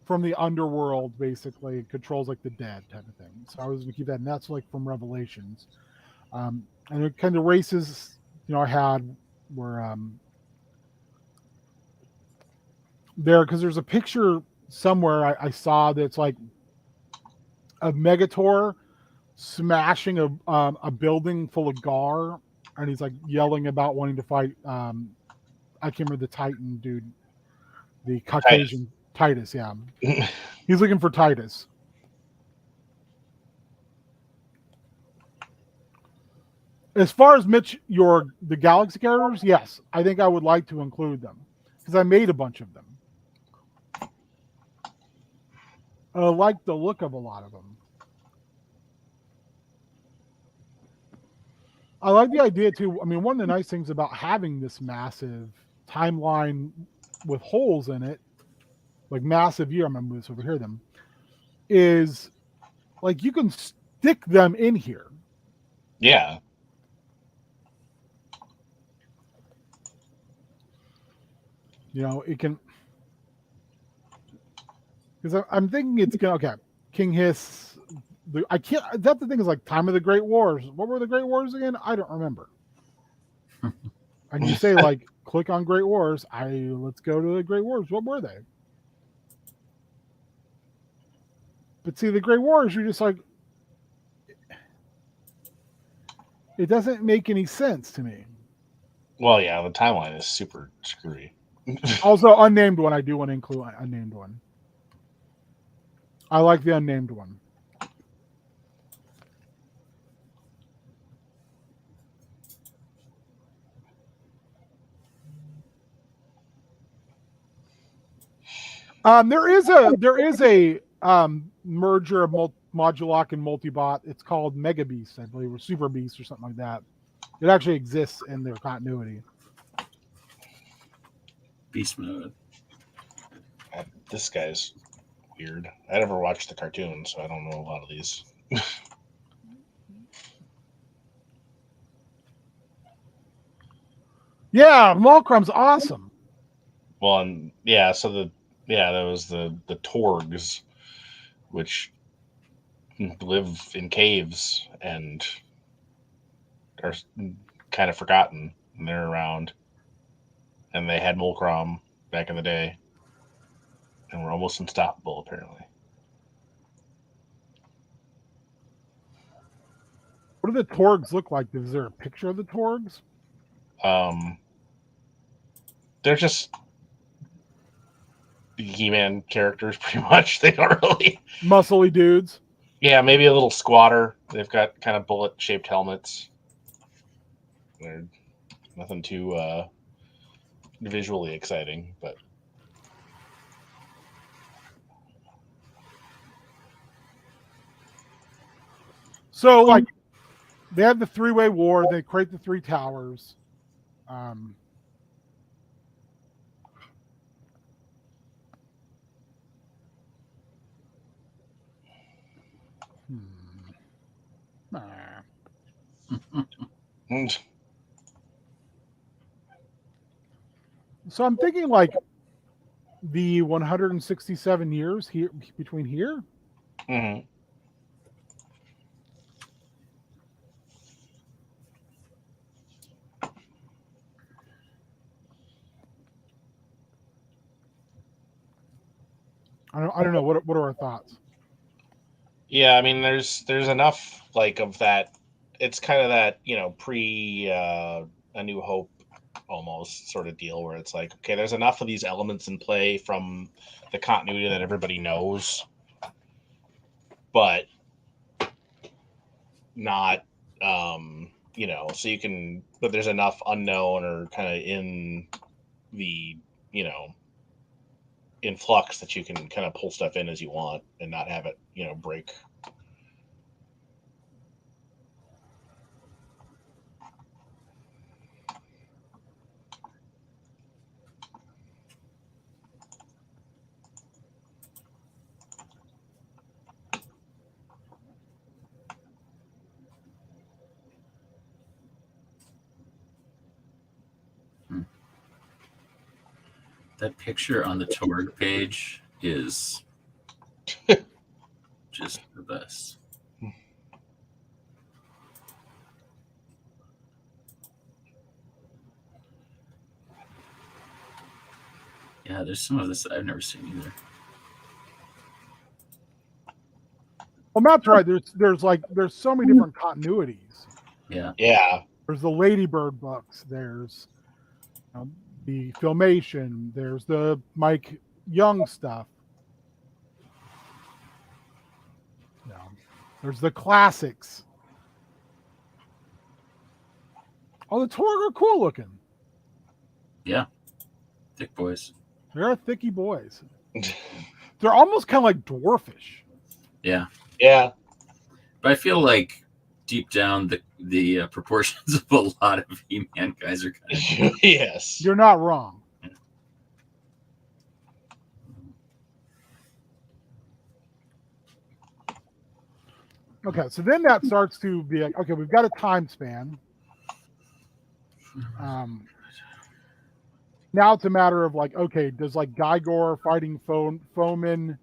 from the underworld, basically. It controls like the dead type of thing. So I was going to keep that, and that's like from Revelations. And it kind of races, I had were there because there's a picture somewhere I saw that's like a Megator smashing a building full of Gar, and he's like yelling about wanting to fight. I can't remember the Titan dude, the Caucasian Titus. Yeah, he's looking for Titus. As far as Mitch, the Galaxy characters, yes, I think I would like to include them because I made a bunch of them. I like the look of a lot of them. I like the idea too. I mean, one of the nice things about having this massive timeline with holes in it, like massive year, I'm gonna move this over here, them, is like you can stick them in here. Yeah. It can, because I'm thinking it's gonna, okay, King Hiss. I can't. That's the thing is like Time of the Great Wars. What were the Great Wars again? I don't remember. And you say like, click on Great Wars. Let's go to the Great Wars. What were they? But see, the Great Wars, you're just like, it doesn't make any sense to me. Well, yeah, the timeline is super screwy. Also, unnamed one. I do want to include unnamed one. I like the unnamed one. There is a merger of Modulok and Multibot. It's called Mega Beast, I believe, or Super Beast, or something like that. It actually exists in their continuity. Beast mode. This guy's weird. I never watched the cartoon, so I don't know a lot of these. Yeah, Malkrum's awesome. Well, and yeah, so there was the Torgs, which live in caves and are kind of forgotten, and they're around. And they had Mulcrom back in the day, and were almost unstoppable, apparently. What do the Torgs look like? Is there a picture of the Torgs? They're just He-Man characters, pretty much. They don't really Muscly dudes. Yeah, maybe a little squatter. They've got kind of bullet-shaped helmets. They're nothing too visually exciting, but So, like, they have the three-way war. They create the three towers. So I'm thinking like the 167 years here between here. Mm-hmm. I don't know. What are our thoughts? Yeah, I mean, there's enough like of that. It's kind of that pre A New Hope almost sort of deal where it's like, okay, there's enough of these elements in play from the continuity that everybody knows, but not so you can, but there's enough unknown or kind of in the in flux that you can kind of pull stuff in as you want and not have it break. That picture on the Torg page is just the best. Yeah, there's some of this that I've never seen either. Well, Matt's right. There's so many different continuities. Yeah. Yeah. There's the Ladybird books. There's the Filmation. There's the Mike Young stuff. There's the classics. Oh, the Torg are cool looking. Yeah. Thick boys. They're thicky boys. They're almost kind of like dwarfish. Yeah. Yeah. But I feel like deep down the proportions of a lot of He-Man guys are kind of yes. You're not wrong. Okay, so then that starts to be like, okay, we've got a time span. Now it's a matter of like, okay, does like Gygor fighting Foeman,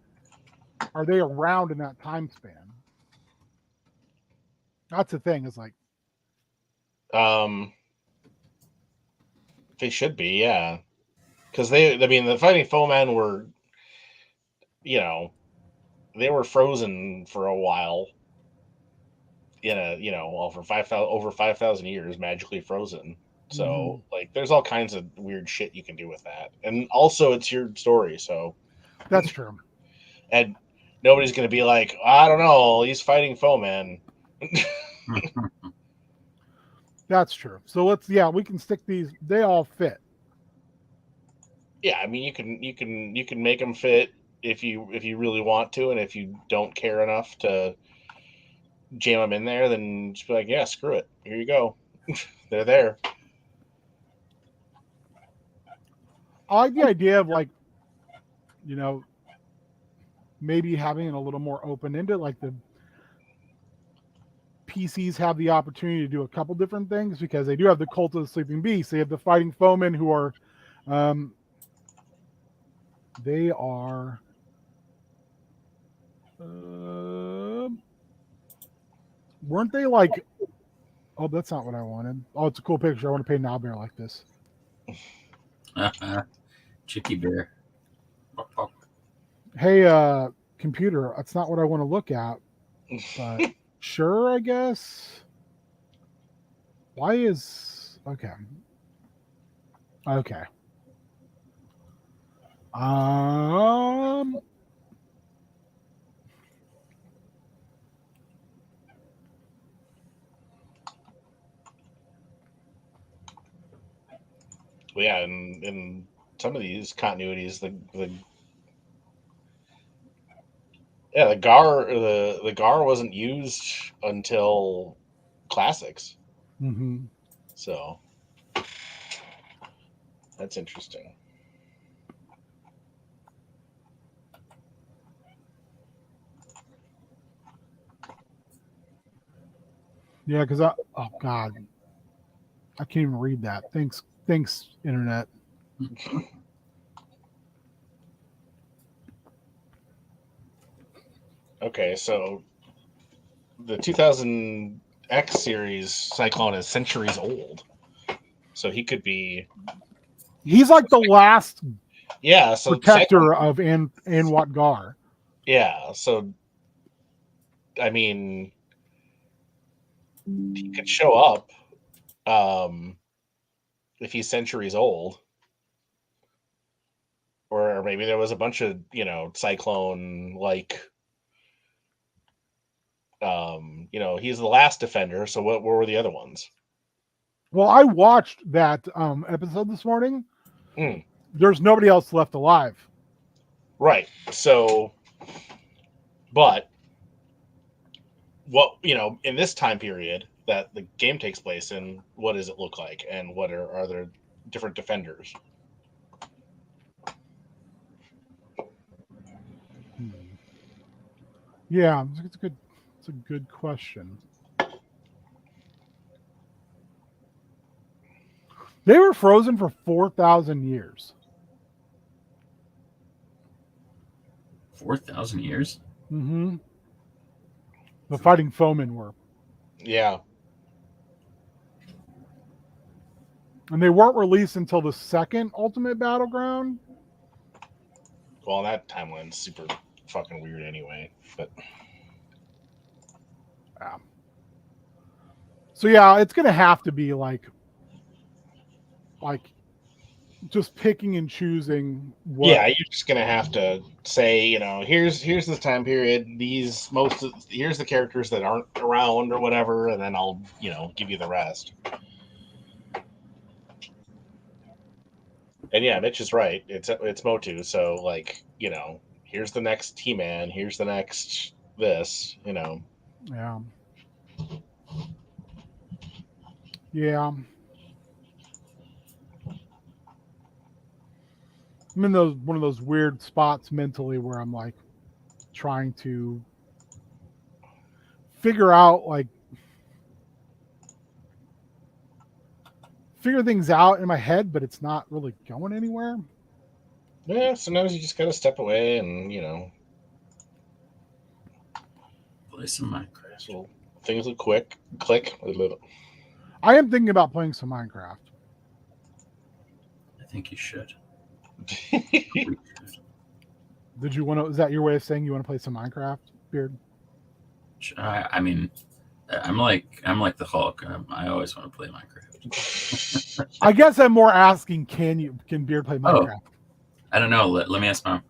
are they around in that time span? That's the thing. Is like, they should be, yeah, because the fighting Foemen were, they were frozen for a while. For over 5,000 years, magically frozen. So like, there's all kinds of weird shit you can do with that, and also it's your story, so that's true. And nobody's gonna be like, I don't know, he's fighting Foeman. That's true. So we can stick these. They all fit. Yeah, I mean you can make them fit if you really want to, and if you don't care enough to jam them in there, then just be like, yeah, screw it. Here you go. They're there. I like the idea of like, you know, maybe having it a little more open ended, like the PCs have the opportunity to do a couple different things because they do have the Cult of the Sleeping Beast. They have the Fighting Foemen who are, they are, weren't they like? Oh, that's not what I wanted. Oh, it's a cool picture. I want to paint an owlbear like this. Chicky bear. Hey, computer, that's not what I want to look at. But sure, I guess. Why is okay? Okay. Well, yeah, in some of these continuities, the Gar wasn't used until classics. Mm-hmm. So that's interesting. Yeah, because oh god, I can't even read that. Thanks, internet. Okay, so the 2000 X series Cyclone is centuries old, so he could be. He's like the last Yeah, so protector Cyclone, of Anwat Gar. yeah, so I mean, he could show up if he's centuries old, or maybe there was a bunch of Cyclone like. He's the last defender. So what were the other ones? Well, I watched that episode this morning. Mm. There's nobody else left alive. Right. So, but what in this time period that the game takes place in, what does it look like, and what are there different defenders? Yeah, it's a good. It's a good question. They were frozen for 4,000 years. 4,000 years? Mm-hmm. The Fighting Foemen were. Yeah. And they weren't released until the second Ultimate Battleground. Well, that timeline's super fucking weird anyway. But yeah. So yeah, it's gonna have to be like just picking and choosing what. Yeah, you're just gonna have to say, here's the time period. Here's the characters that aren't around or whatever, and then I'll give you the rest. And yeah, Mitch is right. It's Motu, so here's the next T-Man. Here's the next this. Yeah. Yeah. I'm in one of those weird spots mentally where I'm like trying to figure things out in my head, but it's not really going anywhere. Yeah, sometimes you just gotta step away and play some Minecraft. So things will click. I am thinking about playing some Minecraft. I think you should. Did you want to? Is that your way of saying you want to play some Minecraft, Beard? I mean, I'm like the Hulk. I always want to play Minecraft. I guess I'm more asking, can Beard play Minecraft? Oh, I don't know. Let me ask Mom.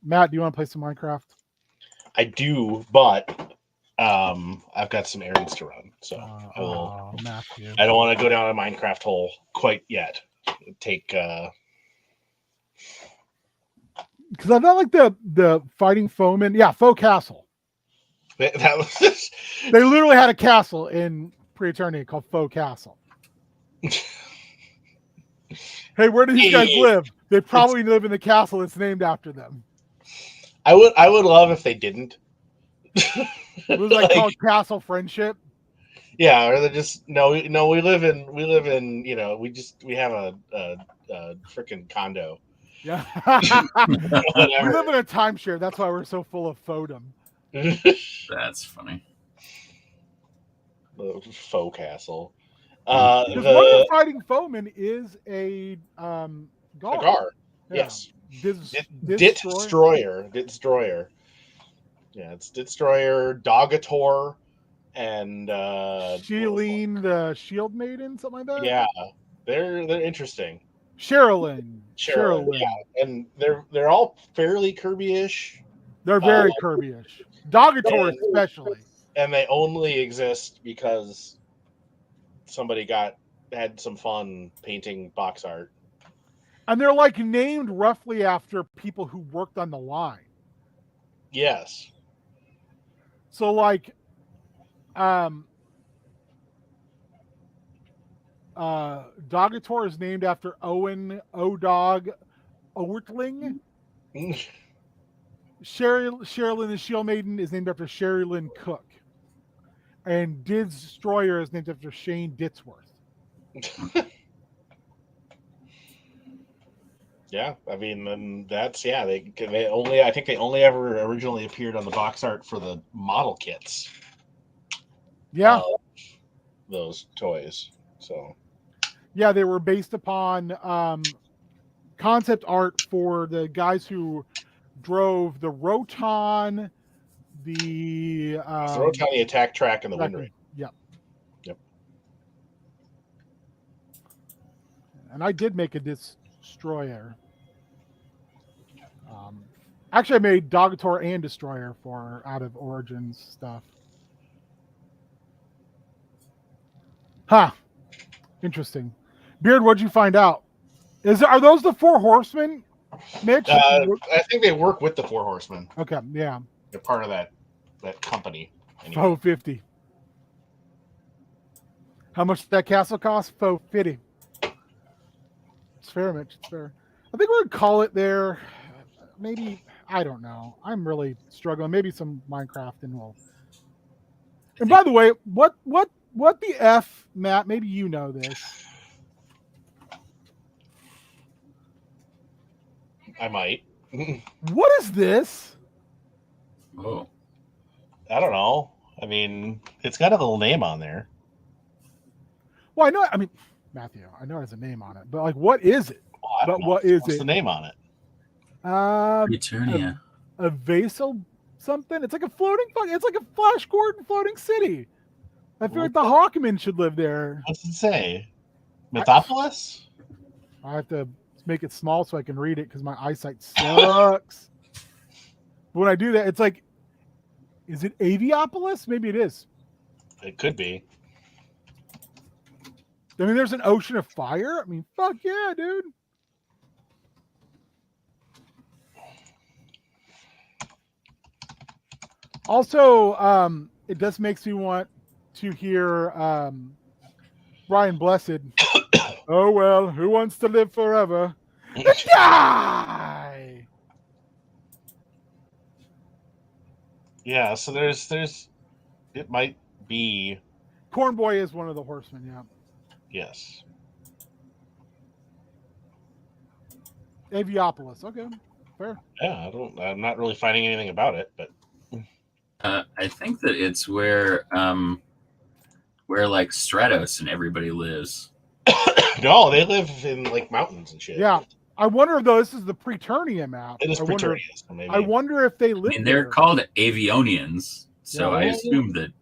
Matt, do you want to play some Minecraft? I do, but I've got some errands to run, so I will. Matthew. I don't want to go down a Minecraft hole quite yet. Take Because I felt like the fighting foeman, Faux Castle. that was They literally had a castle in Pre-Eternity called Faux Castle. Hey, where do these guys live? They probably live in the castle that's named after them. I would love if they didn't. It was like called Castle Friendship. Yeah, or they just no. We live in we have a freaking condo. Yeah. Whatever. We live in a timeshare. That's why we're so full of photum. That's funny. The faux castle. Because one of the fighting foemen is a Gar. A Gar. Yeah. Yes. Destroyer. Destroyer. Yeah, it's Destroyer, Dogator, and Sheeline, the Shield Maiden, something like that. Yeah, they're interesting. Sherilyn. Yeah, and they're all fairly Kirby-ish. They're very Kirby-ish. Dogator especially. And they only exist because somebody had some fun painting box art. And they're like named roughly after people who worked on the line. Yes. So like Dogator is named after Owen O'Dog Oertling. Sherilyn the Shield Maiden is named after Sherry Lynn Cook. And Destroyer is named after Shane Ditzworth. Yeah, I mean, and that's they only I think they only ever originally appeared on the box art for the model kits. Yeah, those toys. So yeah, they were based upon concept art for the guys who drove the Roton, the Roton, the attack track, and the wind ring. Yep. Yep. And I did make a Destroyer. Actually, I made Dogator and Destroyer for out of Origins stuff. Interesting. Beard, what'd you find out? Are those the Four Horsemen, Mitch? I think they work with the Four Horsemen. Okay, yeah. They're part of that company. Anyway. Faux 50. How much did that castle cost? Faux 50. It's fair, Mitch. It's fair. I think we're gonna call it there. Maybe, I don't know. I'm really struggling. Maybe some Minecraft and we'll. And by the way, what the F, Matt? Maybe you know this. I might. What is this? Oh, I don't know. I mean, it's got a little name on there. Well, I know. I mean, Matthew, I know it has a name on it, but like, what is it? Well, what is What's it? the name on it? Eternia. A Vasal something. It's like a floating. It's like a Flash Gordon floating city. I feel like the Hawkmen should live there. What's it say? Mythopolis? I have to make it small so I can read it because my eyesight sucks. But when I do that, it's like, is it Aviopolis? Maybe it is. It could be. I mean, there's an ocean of fire. I mean, fuck yeah, dude. Also, it just makes me want to hear Brian Blessed. Oh well, who wants to live forever? Die. Yeah, so there's it might be. Cornboy is one of the horsemen. Yeah. Yes. Aviopolis. Okay, fair. Yeah, I'm not really finding anything about it, but. I think that it's where like Stratos and everybody lives. No, they live in like mountains and shit. Yeah, I wonder though. This is the Preternia map. It is Preternia. So maybe. I wonder if they live. And they're called Avionians, so Yeah. I assume that.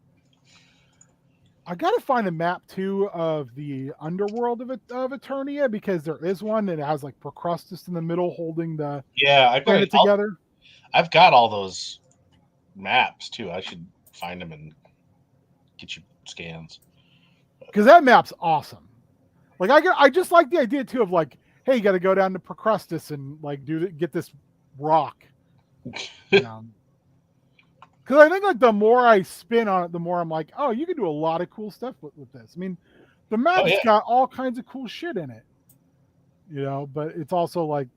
I gotta find a map too of the underworld of Eternia because there is one and it has like Procrustes in the middle holding the I've got planet together. I've got all those maps too. I should find them and get you scans. Because that map's awesome. Like I just like the idea too of like, hey, you got to go down to Procrustes and like get this rock. You know? Because I think like the more I spin on it, the more I'm like, oh, you can do a lot of cool stuff with this. I mean, the map's got all kinds of cool shit in it. You know, but it's also like,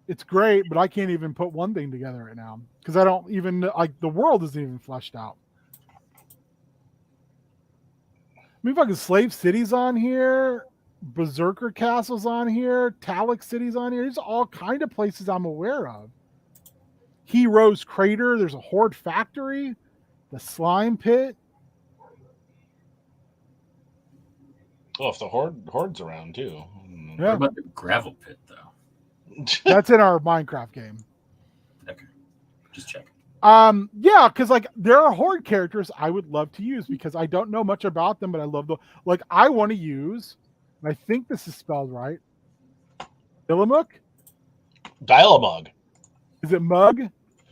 it's great, but I can't even put one thing together right now because I don't even like the world isn't even fleshed out. I mean, fucking Slave City's on here, Berserker Castle's on here, Talic City's on here. There's all kind of places I'm aware of. Heroes Crater, there's a Horde Factory, the Slime Pit. Well, if the Horde's around too. Yeah. What about the Gravel Pit though? That's in our Minecraft game. Okay, just check. Yeah, because like there are Horde characters I would love to use because I don't know much about them, but I love I want to use, and I think this is spelled right. Dilamuk? Dilamug. Is it Mug?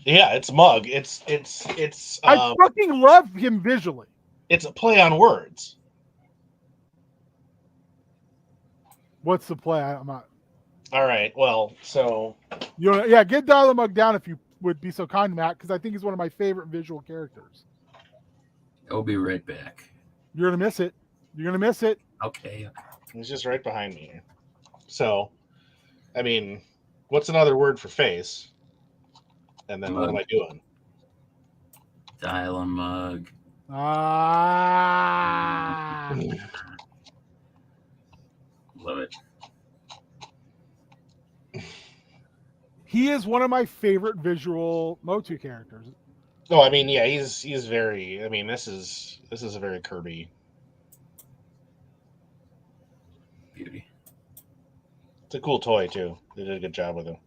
Yeah, it's Mug. It's. I fucking love him visually. It's a play on words. What's the play? I'm not. All right. Well, so get Dilamug down if you would be so kind, Matt, because I think he's one of my favorite visual characters. I'll be right back. You're gonna miss it. You're gonna miss it. Okay. He's just right behind me here. So, I mean, what's another word for face? And then what am I doing? Dilamug. Ah. Love it. He is one of my favorite visual Motu characters. Oh, I mean, yeah, he's very. I mean, this is a very Kirby beauty. It's a cool toy too. They did a good job with him.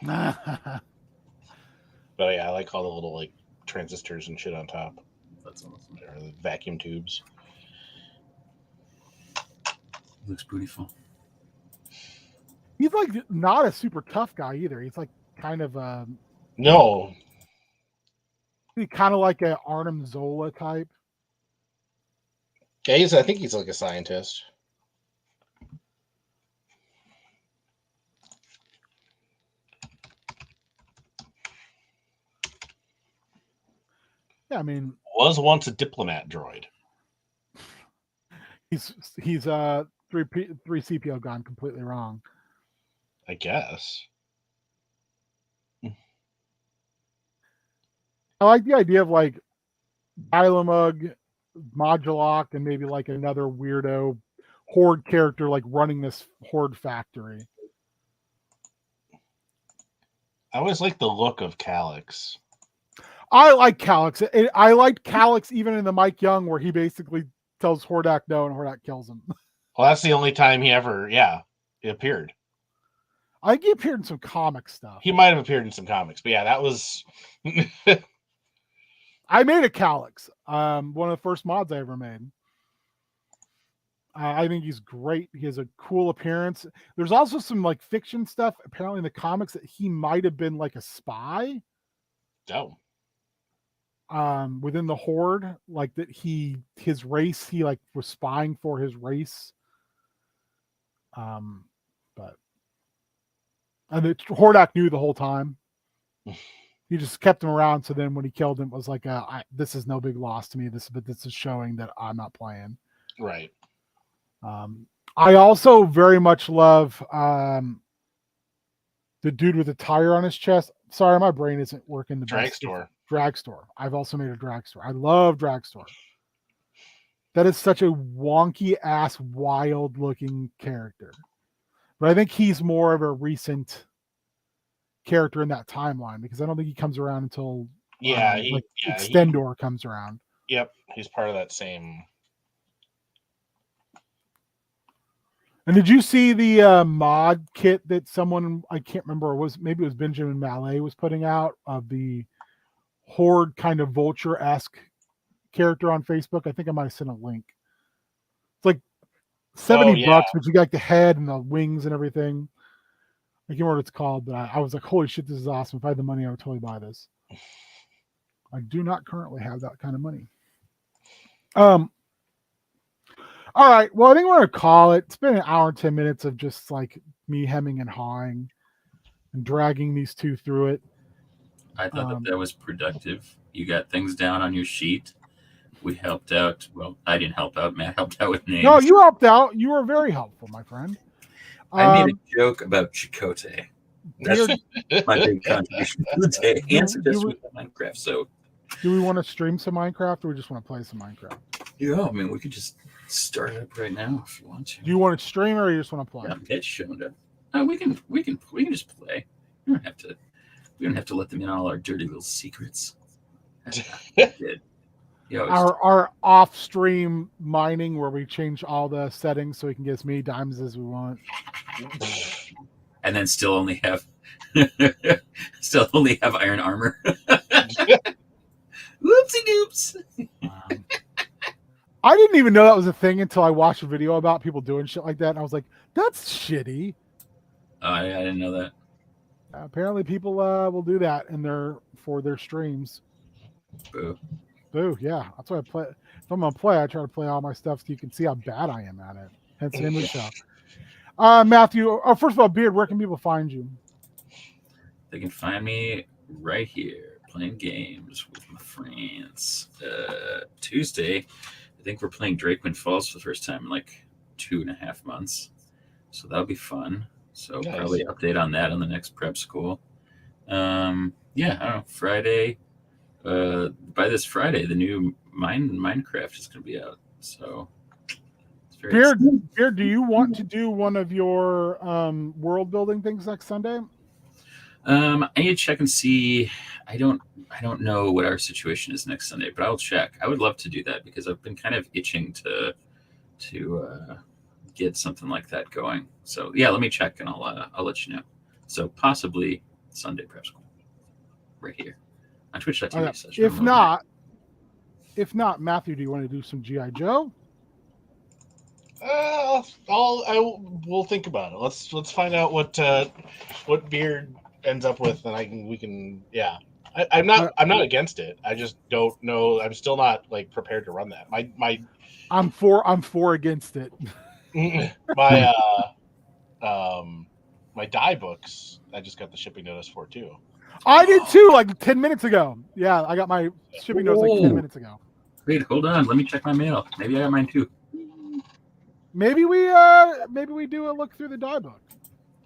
But yeah, I like all the little like transistors and shit on top. That's awesome. Or the vacuum tubes. Looks beautiful. He's like not a super tough guy either. He's like kind of no. He's kind of like a Arnim Zola type. Yeah, I think he's like a scientist. Yeah, I mean, was once a diplomat droid. He's 3CPO gone completely wrong. I guess. I like the idea of like Dilamug, Modulok, and maybe like another weirdo Horde character like running this Horde factory. I always like the look of Calyx. I like Calyx. I liked Calyx even in the Mike Young where he basically tells Hordak no and Hordak kills him. Well, that's the only time he ever, he appeared. I think he appeared in some comic stuff. He might have appeared in some comics, but yeah, that was... I made a Calyx. One of the first mods I ever made. I think he's great. He has a cool appearance. There's also some like fiction stuff apparently in the comics that he might have been like a spy. Oh. Within the Horde, like that his race, he like was spying for his race. But and Hordak knew the whole time. He just kept him around. So then when he killed him, it was like, this is no big loss to me. This is showing that I'm not playing. Right. I also very much love the dude with the tire on his chest. Sorry, my brain isn't working. The Dragstore. Dragstore. I've also made a Dragstore. I love Dragstore. That is such a wonky ass, wild looking character. But I think he's more of a recent character in that timeline because I don't think he comes around until Extendor comes around. Yep, he's part of that same. And did you see the mod kit that someone, I can't remember, maybe it was Benjamin Mallet was putting out of the Horde kind of Vulture-esque character on Facebook? I think I might have sent a link. It's like $70, but you got like the head and the wings and everything. can't remember what it's called, but I was like, holy shit, this is awesome. If I had the money, I would totally buy this. I do not currently have that kind of money. All right. Well, I think we're gonna call it. It's been an hour and 10 minutes of just like me hemming and hawing and dragging these two through it. I thought that was productive. You got things down on your sheet. We helped out. Well, I didn't help out. Matt helped out with names. No, you helped out. You were very helpful, my friend. I made a joke about Chakotay. That's Beard, my big contribution to the day. And suggestion with Minecraft. So, do we want to stream some Minecraft, or we just want to play some Minecraft? yeah, I mean, we could just start it up right now if you want to. Do you want to stream, or you just want to play? Yeah, it's shown up. No, we can just play. We don't have to let them in all our dirty little secrets. Our off-stream mining where we change all the settings so we can get as many diamonds as we want, and then still only have iron armor. Whoopsie doops. I didn't even know that was a thing until I watched a video about people doing shit like that, and I was like, "That's shitty." I didn't know that. Apparently, people will do that for their streams. Boo. Boo, yeah. That's why I play. If I'm gonna play, I try to play all my stuff so you can see how bad I am at it. Hence the name of the show. Matthew, first of all, Beard, where can people find you? They can find me right here playing games with my friends. Tuesday, I think we're playing Drakewind Falls for the first time in like 2.5 months. So that'll be fun. So nice. Probably update on that on the next prep school. Yeah, I don't know. Friday. By this Friday, the new Minecraft is going to be out. So, it's very Beard, do you want to do one of your world building things next Sunday? I need to check and see. I don't know what our situation is next Sunday, but I'll check. I would love to do that because I've been kind of itching to get something like that going. So yeah, let me check and I'll let you know. So possibly Sunday prep school, right here. On Twitch.tv. If not, Matthew, do you want to do some G.I. Joe? We'll think about it. Let's find out what Beard ends up with, and we can. Yeah, I'm not against it. I just don't know. I'm still not like prepared to run that. I'm for against it. my die books. I just got the shipping notice for too. I did too, like 10 minutes ago. Yeah, I got my shipping notes like 10 minutes ago. Wait, hold on. Let me check my mail. Maybe I got mine too. Maybe we do a look through the die book.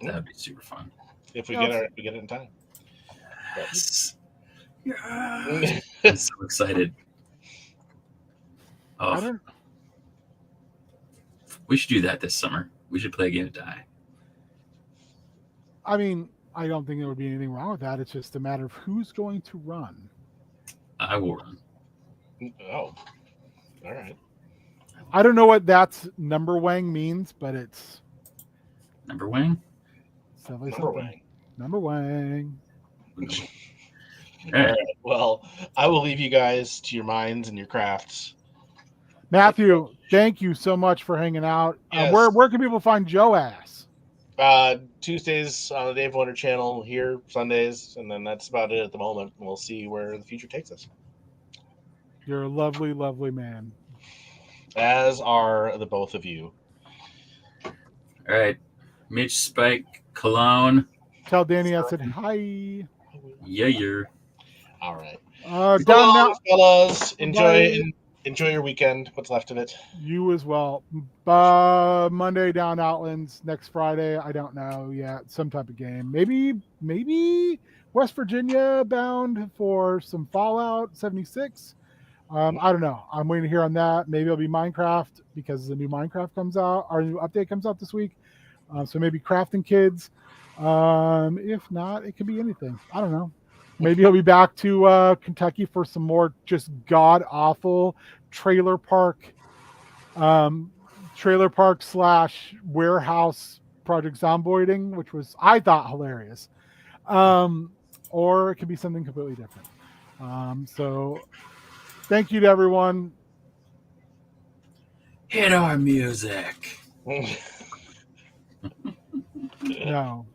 That'd be super fun. If we get it in time. Yes. Yeah. I'm so excited. Oh. We should do that this summer. We should play a game of die. I mean, I don't think there would be anything wrong with that. It's just a matter of who's going to run. I will run. Oh, all right. I don't know what that's number wang means, but it's number wang. Number wang. All right. Well, I will leave you guys to your minds and your crafts. Matthew, thank you so much for hanging out. Yes. Where can people find Joe ass? Tuesdays on the Dave Wonder channel here, Sundays, and then that's about it at the moment. We'll see where the future takes us. You're a lovely, lovely man. As are the both of you. All right. Mitch, Spike, Cologne. Tell Danny I said hi. Yeah, you're. All right. Down now, fellas. Enjoy your weekend. What's left of it. You as well. Monday, Down Outlands. Next Friday, I don't know yet. Some type of game. Maybe West Virginia bound for some Fallout 76. I don't know. I'm waiting to hear on that. Maybe it'll be Minecraft because the new Minecraft comes out. Our new update comes out this week. So maybe Crafting Kids. If not, it could be anything. I don't know. Maybe he'll be back to Kentucky for some more just god awful trailer park / warehouse Project Zomboiding, which was, I thought, hilarious. Or it could be something completely different. So thank you to everyone. Hit our music. No.